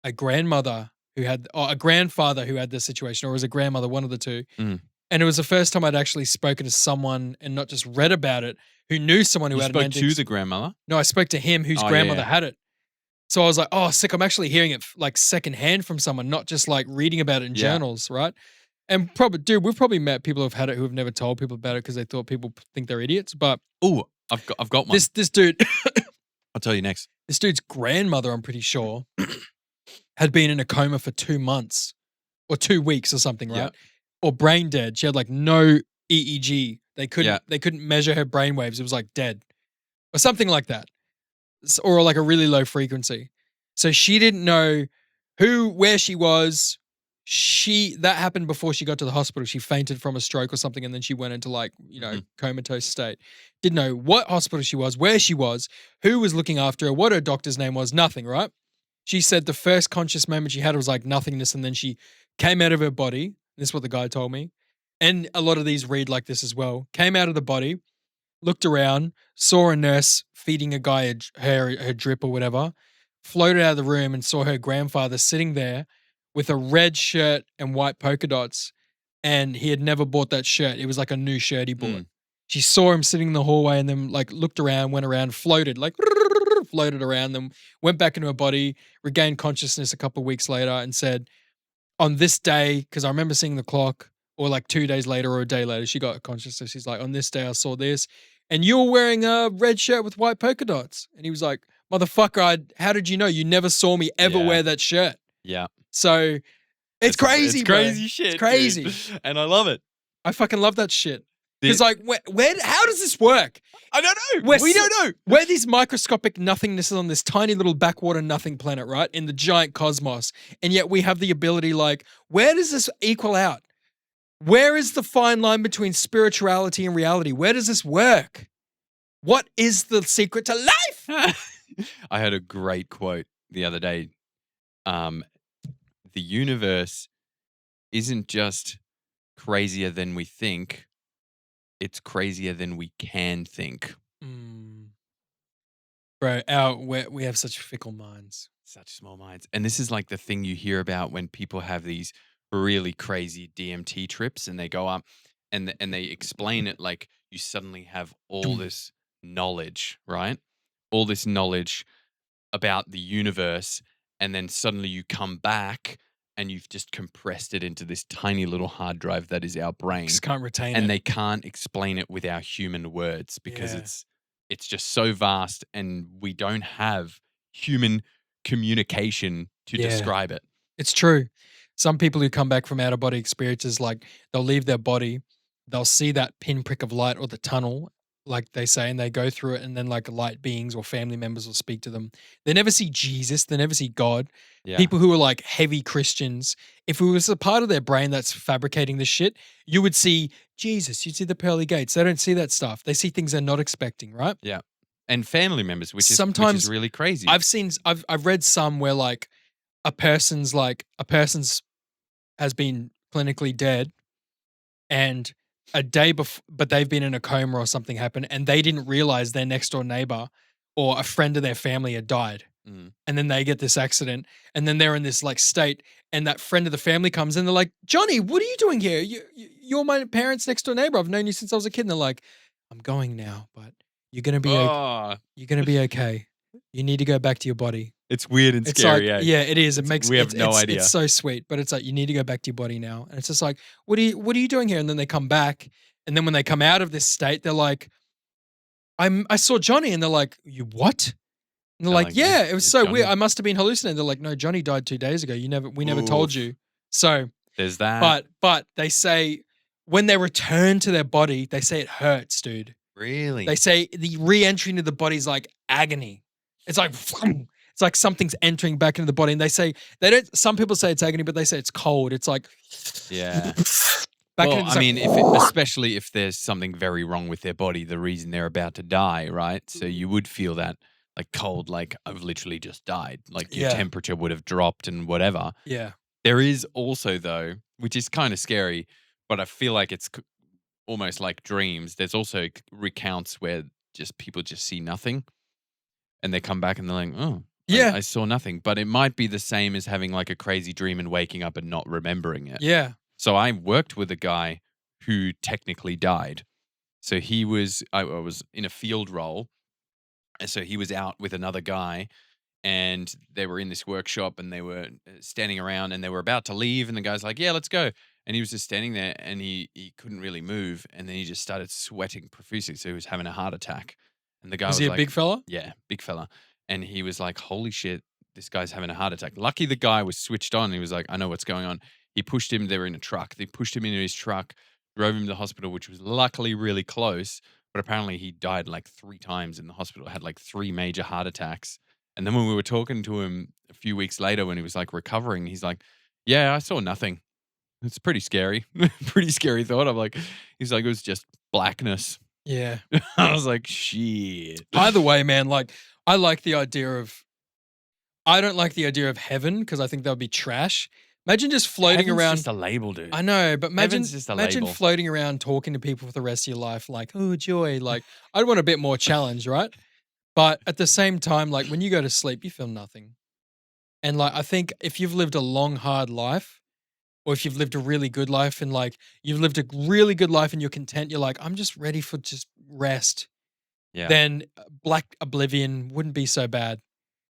a grandmother who had, or a grandfather who had this situation, or was a grandmother, one of the two. Mm. And it was the first time I'd actually spoken to someone and not just read about it, who knew someone who You had spoke an to the grandmother? No, I spoke to him whose Oh, yeah, grandmother yeah. had it. So I was like, oh, sick. I'm actually hearing it like secondhand from someone, not just like reading about it in Yeah. journals, right? And probably, dude, we've probably met people who've had it who have never told people about it because they thought people think they're idiots. But Oh, I've got one. this dude, I'll tell you next. this dude's grandmother, I'm pretty sure, had been in a coma for 2 months or 2 weeks or something, right? Yeah. Or brain dead. She had like no EEG. They couldn't Yeah. they couldn't measure her brain waves. It was like dead or something like that. Or like a really low frequency. So she didn't know where she was. that happened before she got to the hospital. She fainted from a stroke or something, and then she went into like, Mhm. comatose state. Didn't know what hospital she was, where she was, who was looking after her, what her doctor's name was, nothing, right? She said the first conscious moment she had was like nothingness, and then she came out of her body. This is what the guy told me. And a lot of these read like this as well. Came out of the body, looked around, saw a nurse feeding a guy her drip or whatever, floated out of the room and saw her grandfather sitting there with a red shirt and white polka dots. And he had never bought that shirt. It was like a new shirt he bought. Mm. She saw him sitting in the hallway and then like looked around, went around, floated, like floated around them, went back into her body, regained consciousness a couple of weeks later and said, on this day, because I remember seeing the clock, or like 2 days later or a day later, she got consciousness. She's like, on this day I saw this, and you were wearing a red shirt with white polka dots. And he was like, motherfucker, how did you know? You never saw me ever Yeah. wear that shirt. Yeah. So it's crazy, It's bro. crazy shit. It's crazy. dude. And I love it. I fucking love that shit. The- Because like, how does this work? I don't know. We're we so- don't know. We're these microscopic nothingness on this tiny little backwater nothing planet, right? In the giant cosmos. And yet we have the ability, like, where does this equal out? Where is the fine line between spirituality and reality? Where does this work? What is the secret to life? I heard a great quote the other day. The universe isn't just crazier than we think, it's crazier than we can think. Bro, we have such fickle minds. Such small minds. And this is like the thing you hear about when people have these really crazy DMT trips and they go up and they explain it like you suddenly have all this knowledge, right? All this knowledge about the universe, and then suddenly you come back and you've just compressed it into this tiny little hard drive that is our brain. Just can't retain And it. they can't explain it with our human words because Yeah. it's just so vast and we don't have human communication to Yeah. describe it. It's true. Some people who come back from out of body experiences, like they'll leave their body, they'll see that pinprick of light or the tunnel, like they say, and they go through it, and then like light beings or family members will speak to them. They never see Jesus, they never see God. Yeah. People who are like heavy Christians, if it was a part of their brain that's fabricating this shit, you would see Jesus, you'd see the pearly gates. They don't see that stuff. They see things they're not expecting, right? And family members, which Sometimes is really crazy. I've read some where like a person's has been clinically dead, and a day before, but they've been in a coma or something happened, and they didn't realize their next door neighbor or a friend of their family had died. Mm. And then they get this accident, and then they're in this like state, and that friend of the family comes in. They're like, Johnny, what are you doing here? You're my parents' next door neighbor. I've known you since I was a kid. And they're like, I'm going now, but you're gonna be Oh, you're gonna be okay. You need to go back to your body. it's weird and It's scary. like, eh? yeah, it is. It makes we have no idea. It's so sweet, but it's like you need to go back to your body now, and it's just like, what are you doing here? And then they come back, and then when they come out of this state, they're like, I saw Johnny, and they're like, you what? And they're They're like, like, yeah, "Yeah, it was yeah, so Johnny." weird. I must have been hallucinating. They're like, no, Johnny died 2 days ago. We never told Oof. you. So, There's that. but they say when they return to their body, they say it hurts, dude. Really? They say the re-entry into the body is like agony. It's like it's like something's entering back into the body, and they say they don't. Some people say it's agony, but they say it's cold. It's like Yeah. back Well, into. I mean, especially if there's something very wrong with their body, the reason they're about to die, right? So you would feel that like cold, like I've literally just died. Like your Yeah. temperature would have dropped and whatever. yeah, There is also though, which is kind of scary, but I feel like it's almost like dreams. There's also recounts where just people just see nothing, and they come back and they're like, oh. Yeah. I saw nothing, but it might be the same as having like a crazy dream and waking up and not remembering it. yeah, So I worked with a guy who technically died. So I was in a field role. And so he was out with another guy, and they were in this workshop, and they were standing around, and they were about to leave. And the guy's like, yeah, let's go. And he was just standing there, and he couldn't really move. And then he just started sweating profusely. So he was having a heart attack. And the guy was was he a like, big fella? yeah, big fella. And he was like, holy shit, this guy's having a heart attack. Lucky the guy was switched on. He was like, I know what's going on. He pushed him. They were in a truck. They pushed him into his truck, drove him to the hospital, which was luckily really close. But apparently he died like 3 times in the hospital, had like 3 major heart attacks. And then when we were talking to him a few weeks later when he was like recovering, he's like, Yeah, I saw nothing. It's pretty scary. Pretty scary thought. I'm like, he's like, it was just blackness. Yeah. I was like, shit. Either way, man, like I like the idea of I don't like the idea of heaven because I think that would be trash. Imagine just floating Heaven's around. just a label, dude. I know, but imagine Heaven's just a imagine label. floating around talking to people for the rest of your life, like, oh joy. Like I'd want a bit more challenge, right? But at the same time, like when you go to sleep, you feel nothing. And like I think if you've lived a long, hard life, or if you've lived a really good life and like you've lived a really good life and you're content, you're like, I'm just ready for just rest. Yeah. Then black oblivion wouldn't be so bad.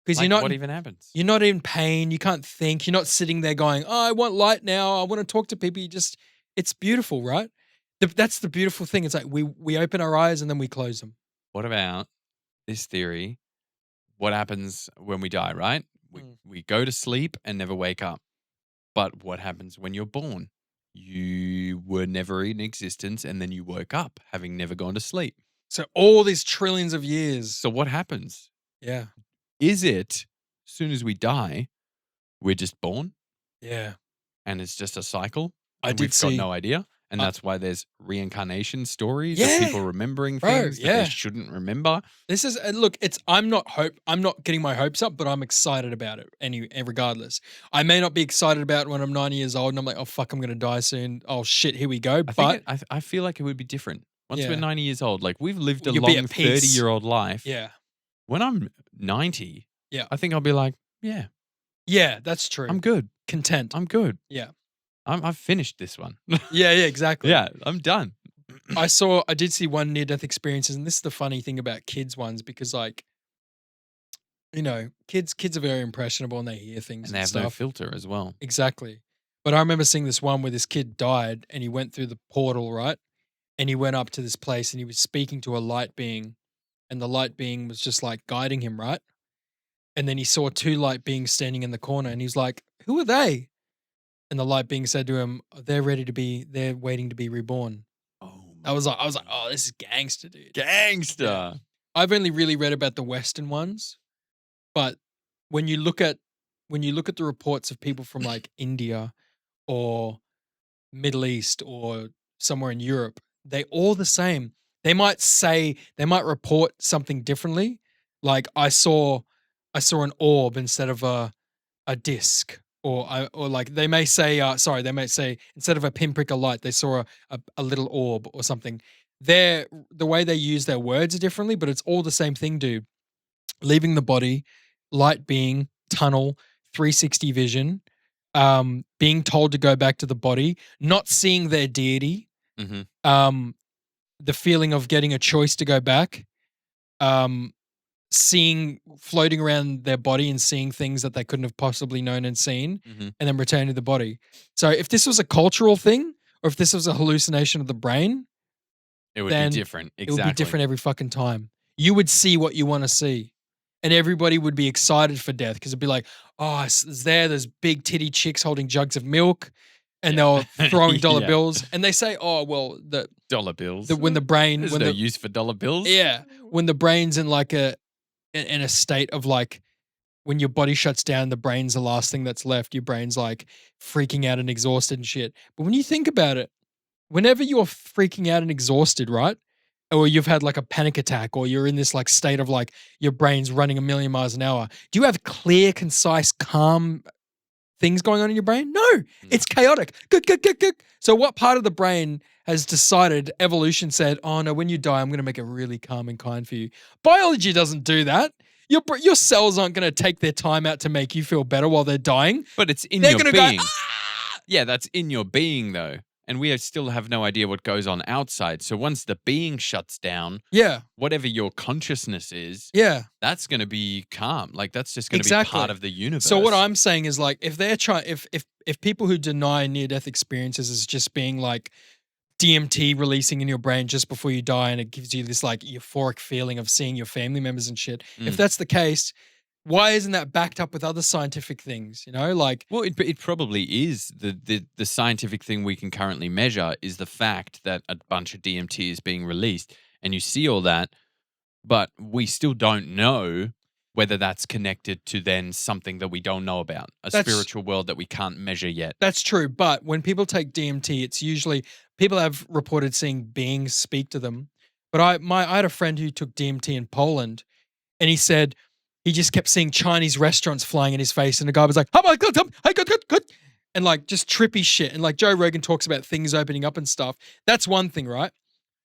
Because Like, you're not what even happens? you're not in pain, you can't think, you're not sitting there going, oh, I want light now, I want to talk to people. You just it's beautiful, right? That's the beautiful thing. It's like we open our eyes and then we close them. What about this theory? What happens when we die, right? Mm. We go to sleep and never wake up. But what happens when you're born? You were never in existence and then you woke up having never gone to sleep. So all these trillions of years. So what happens? Yeah. Is it, as soon as we die, we're just born Yeah. and it's just a cycle? I And did we've see- got no idea. And I- that's why there's reincarnation stories Yeah. of people remembering Bro, things that yeah. they shouldn't remember. This is look, I'm not getting my hopes up, but I'm excited about it regardless. I may not be excited about it when I'm 90 years old and I'm like, oh fuck, I'm gonna die soon. Oh shit, here we go. I feel like it would be different. Once Yeah. we're 90 years old, like we've lived a You'll be long at peace. 30-year-old life. Yeah. When I'm 90, Yeah. I think I'll be like, yeah, Yeah, that's true. I'm good. content. I'm good. Yeah. I've finished this one. Yeah, exactly. Yeah, I'm done. I did see one near death experiences, and this is the funny thing about kids ones because like kids are very impressionable and they hear things And they have stuff. no filter as well. Exactly. But I remember seeing this one where this kid died and he went through the portal, right? And he went up to this place and he was speaking to a light being, and the light being was just like guiding him, right? And then he saw two light beings standing in the corner and he's like, who are they? And the light being said to him, they're waiting to be reborn. Oh, I was like, oh, this is gangster, dude. gangster. Yeah. I've only really read about the Western ones, but when you look at the reports of people from like India or Middle East or somewhere in Europe, they all the same. They might report something differently. Like I saw an orb instead of a disc, or like they may say instead of a pinprick of light, they saw a little orb or something. The way they use their words differently, but it's all the same thing, dude. Leaving the body, light being, tunnel, 360 vision, being told to go back to the body, not seeing their deity, Mhm. the feeling of getting a choice to go back, floating around their body and seeing things that they couldn't have possibly known and seen, Mhm. and then returning to the body. So if this was a cultural thing, or if this was a hallucination of the brain, It would then be different. it Exactly. would be different every fucking time. You would see what you want to see. And everybody would be excited for death because it'd be like, oh, there's big titty chicks holding jugs of milk and Yeah. they were throwing dollar Yeah. bills. And they say, oh, well, Dollar bills. when the brain, There's when no the, use for dollar bills. yeah, when the brain's in like in a state of like, when your body shuts down, the brain's the last thing that's left. Your brain's like freaking out and exhausted and shit. But when you think about it, whenever you're freaking out and exhausted, right? Or you've had like a panic attack, or you're in this like state of like your brain's running a million miles an hour. Do you have clear, concise, calm things going on in your brain? No, it's chaotic. So what part of the brain has decided, evolution said, oh no, when you die, I'm going to make it really calm and kind for you. Biology doesn't do that. Your cells aren't going to take their time out to make you feel better while they're dying. But it's in They're your going to go, being. Yeah, that's in your being though. And we still have no idea what goes on outside. So once the being shuts down, yeah, whatever your consciousness is, yeah. that's going to be calm. Like that's just going to Exactly. be part of the universe. So what I'm saying is like if they're trying if people who deny near death experiences is just being like DMT releasing in your brain just before you die and it gives you this like euphoric feeling of seeing your family members and shit. If that's the case, why isn't that backed up with other scientific things? Like Well, it probably is. The scientific thing we can currently measure is the fact that a bunch of DMT is being released, and you see all that, but we still don't know whether that's connected to then something that we don't know about, a That's- spiritual world that we can't measure yet. That's true. But when people take DMT, it's usually people have reported seeing beings speak to them. But I had a friend who took DMT in Poland, and he said he just kept seeing Chinese restaurants flying in his face, and the guy was like, "Oh my god, hey, good," and like just trippy shit. And like Joe Rogan talks about things opening up and stuff. That's one thing, right?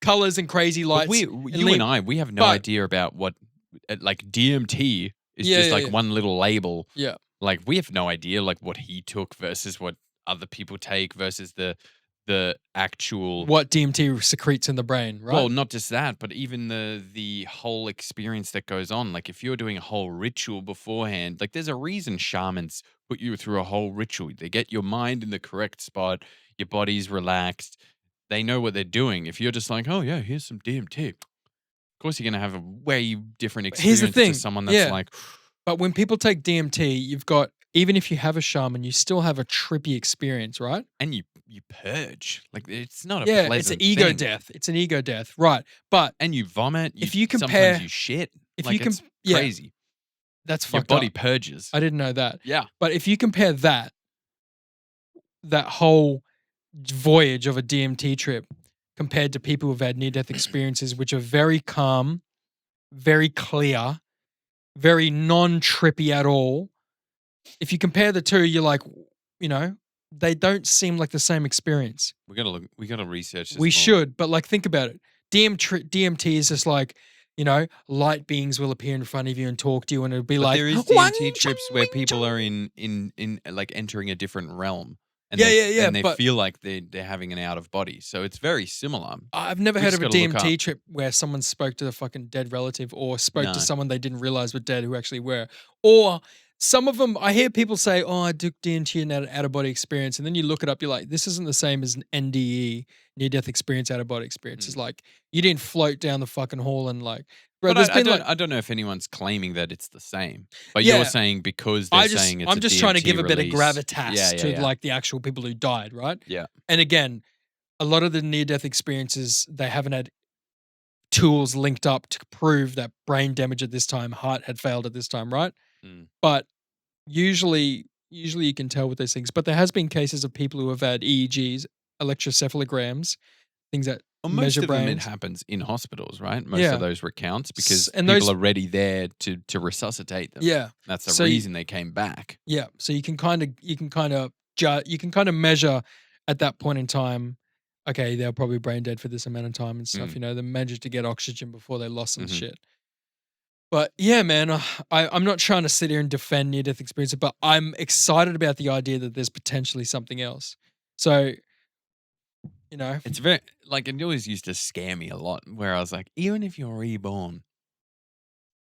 Colors and crazy But lights. you and I, we have no but- idea about what, like DMT is Yeah, just yeah, like yeah. one little label. Yeah. Like we have no idea like what he took versus what other people take versus the actual. What DMT secretes in the brain, right? Well, not just that, but even the whole experience that goes on. Like if you're doing a whole ritual beforehand, like there's a reason shamans put you through a whole ritual. They get your mind in the correct spot, your body's relaxed. They know what they're doing. If you're just like, oh yeah, here's some DMT. Of course, you're gonna have a way different Here's experience the thing, to someone that's yeah. like, But when people take DMT, you've got, even if you have a shaman, you still have a trippy experience, right? and you purge. Like it's not a Yeah, it's pleasant an ego thing. death. It's an ego death, right? But And you vomit. If you compare- sometimes you shit. if Like, you can, it's yeah, crazy. that's Your fucked body up. purges. I didn't know that. Yeah. But if you compare that whole voyage of a DMT trip compared to people who've had near-death experiences, which are very calm, very clear, very non-trippy at all. If you compare the two, you're like, you know, they don't seem like the same experience. We gotta research this We more. should, but like, think about it. DMT is just like, you know, light beings will appear in front of you and talk to you, and it'll be But like, there is "Wang DMT trips chung, where wing people chung." are in like entering a different realm. And Yeah, they, yeah, And they but- feel like they're having an out of body. So it's very similar. I've never We heard just of a gotta look DMT up. trip where someone spoke to the fucking dead relative or spoke No. to someone they didn't realize were dead who actually were. Or some of them, I hear people say, oh, I took DMT and had an out of body experience. And then you look it up, you're like, this isn't the same as an NDE, near death experience, out of body experience. It's like, you didn't float down the fucking hall and like, bro, But there's I been don't, like, I don't know if anyone's claiming that it's the same. But Yeah. you're saying because they're saying it's I'm a just trying to DMT give a bit of release. gravitas Yeah, to yeah. like the actual people who died, right? Yeah. And again, a lot of the near death experiences, they haven't had tools linked up to prove that brain damage at this time, heart had failed at this time, right? Mm. But usually you can tell with those things. But there has been cases of people who have had EEGs, electrocephalograms, things that Well, most measure of them it brains. happens in hospitals, right? Most Yeah. of those recounts because and people those- are ready there to resuscitate them. Yeah, That's the So you- reason they came back. yeah. So you can kind of measure at that point in time. Okay, they're probably brain dead for this amount of time and stuff. Mm. You know, they managed to get oxygen before they lost some Mhm. shit. But yeah, man, I'm not trying to sit here and defend near-death experiences, but I'm excited about the idea that there's potentially something else. So, you know, It's very like it always used to scare me a lot where I was like, even if you're reborn,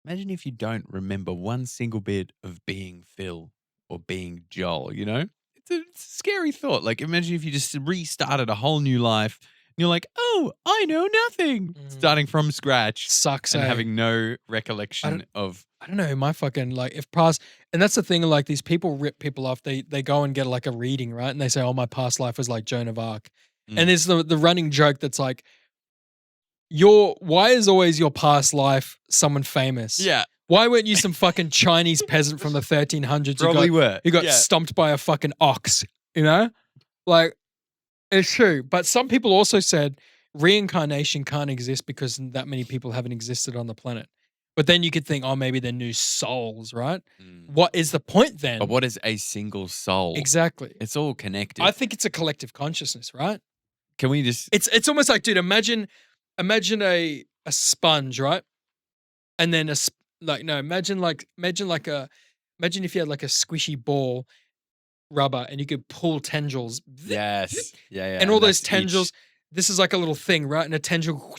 imagine if you don't remember one single bit of being Phil or being Joel, you know? It's a scary thought. Like imagine if you just restarted a whole new life and you're like, oh, I know nothing. Starting from scratch sucks. and eh? having no recollection of I don't know, my fucking like if past, and that's the thing, like these people rip people off. They go and get like a reading, right? And they say, "Oh, my past life was like Joan of Arc," Mm. and there's the running joke that's like, why is always your past life someone famous? yeah, Why weren't you some fucking Chinese peasant from the 1300s probably were. who got yeah. stomped by a fucking ox? You know, like it's true. But some people also said reincarnation can't exist because that many people haven't existed on the planet. But then you could think, oh, maybe they're new souls, right? Mm. What is the point then? But what is a single soul? Exactly. It's all connected. I think it's a collective consciousness, right? Can we just It's almost like, dude, imagine a sponge, right? And then imagine if you had like a squishy ball rubber and you could pull tendrils. Yes. Yeah. And all those that's each- tendrils, this is like a little thing, right? And a tendril,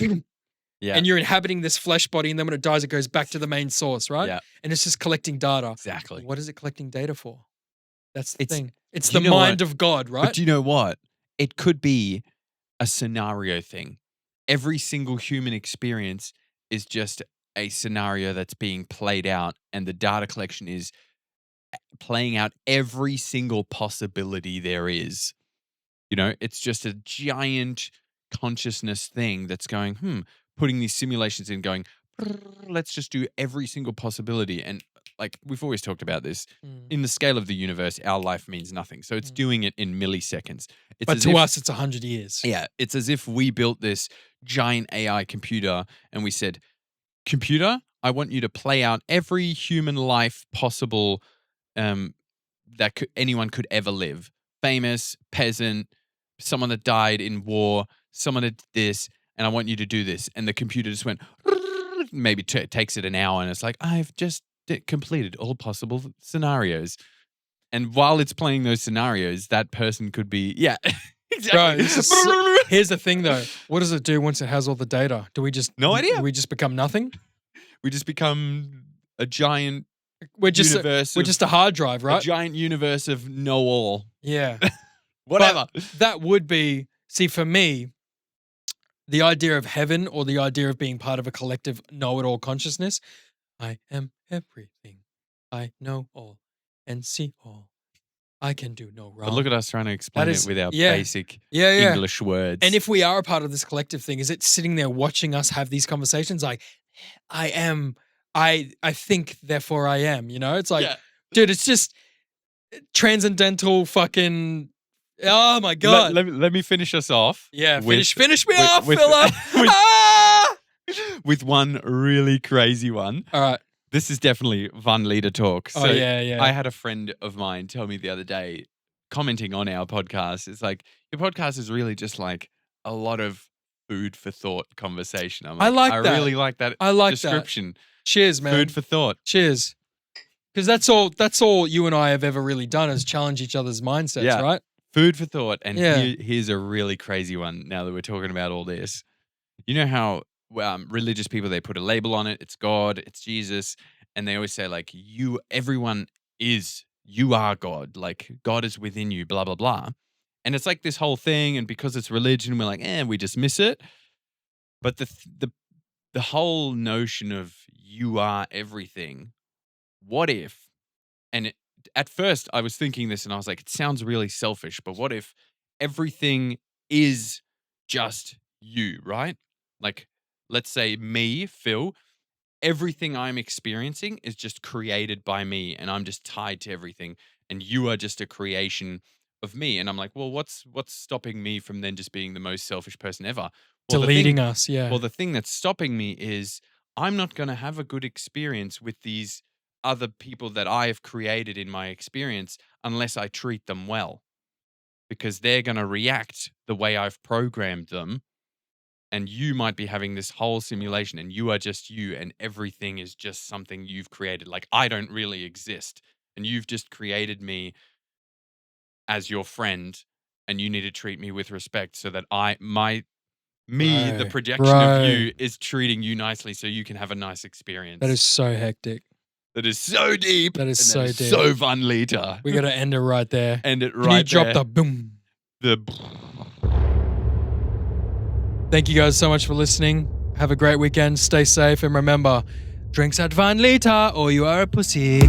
Yeah. and you're inhabiting this flesh body, and then when it dies, it goes back to the main source, right? Yeah. And it's just collecting data. Exactly. What is it collecting data for? That's the It's- thing. It's you the know what? mind of God, right? But do you know what? It could be a scenario thing. Every single human experience is just a scenario that's being played out, and the data collection is playing out every single possibility there is. You know, it's just a giant consciousness thing that's going, putting these simulations in, going, let's just do every single possibility. And like we've always talked about this, Mm. in the scale of the universe, our life means nothing. So it's doing it in milliseconds. It's But as to if- us, it's 100 years. yeah, it's as if we built this giant AI computer and we said, computer, I want you to play out every human life possible that anyone could ever live. Famous, peasant, someone that died in war, someone that did this, and I want you to do this. And the computer just went, maybe takes it an hour, and it's like, I've just completed all possible scenarios. And while it's playing those scenarios, that person could be, yeah, exactly. Bro, this is here's the thing, though. What does it do once it has all the data? Do we just No idea. Do we just become nothing? We just become a giant We're just universe. we're just a hard drive, a right? giant universe of know-all. Yeah. Whatever. That would be, see, for me, the idea of heaven or the idea of being part of a collective know-it-all consciousness. I am everything. I know all and see all. I can do no wrong. But look at us trying to explain is- it with our yeah. basic yeah. English words. And if we are a part of this collective thing, is it sitting there watching us have these conversations? Like, I am, I think, therefore I am, you know? It's like, Yeah. dude, it's just transcendental fucking, oh my God. Let me finish us off. yeah, with- finish me with- off, with- Philip. with- Ah! with one really crazy one. All right. This is definitely Van Leader talk. Oh, yeah. I had a friend of mine tell me the other day, commenting on our podcast, it's like, your podcast is really just like a lot of food for thought conversation. I'm I like I that. really like that I like that. description. Cheers, man. Food for thought. Cheers. Because that's all you and I have ever really done is challenge each other's mindsets, Yeah. right? Food for thought. And Yeah. here's a really crazy one now that we're talking about all this. You know how religious people, they put a label on it. It's God, it's Jesus. And they always say like, you are God. Like God is within you, blah, blah, blah. And it's like this whole thing. And because it's religion, we're like, we dismiss it. But the whole notion of you are everything, what if, and at first I was thinking this and I was like, it sounds really selfish, but what if everything is just you, right? Like, let's say me, Phil, everything I'm experiencing is just created by me and I'm just tied to everything and you are just a creation of me. And I'm like, well, what's stopping me from then just being the most selfish person ever? Well, Deleting us, yeah. Well, the thing that's stopping me is I'm not going to have a good experience with these other people that I have created in my experience unless I treat them well, because they're going to react the way I've programmed them. And you might be having this whole simulation and you are just you and everything is just something you've created. Like I don't really exist and you've just created me as your friend and you need to treat me with respect so that the Right, projection right. of you is treating you nicely so you can have a nice experience. That is so hectic. That is so deep. That is and so that is deep. so Van Leader. We got to end it right there. End it Can right you drop there. the boom? The Thank you guys so much for listening. Have a great weekend. Stay safe. And remember, drinks at Van Liter or you are a pussy.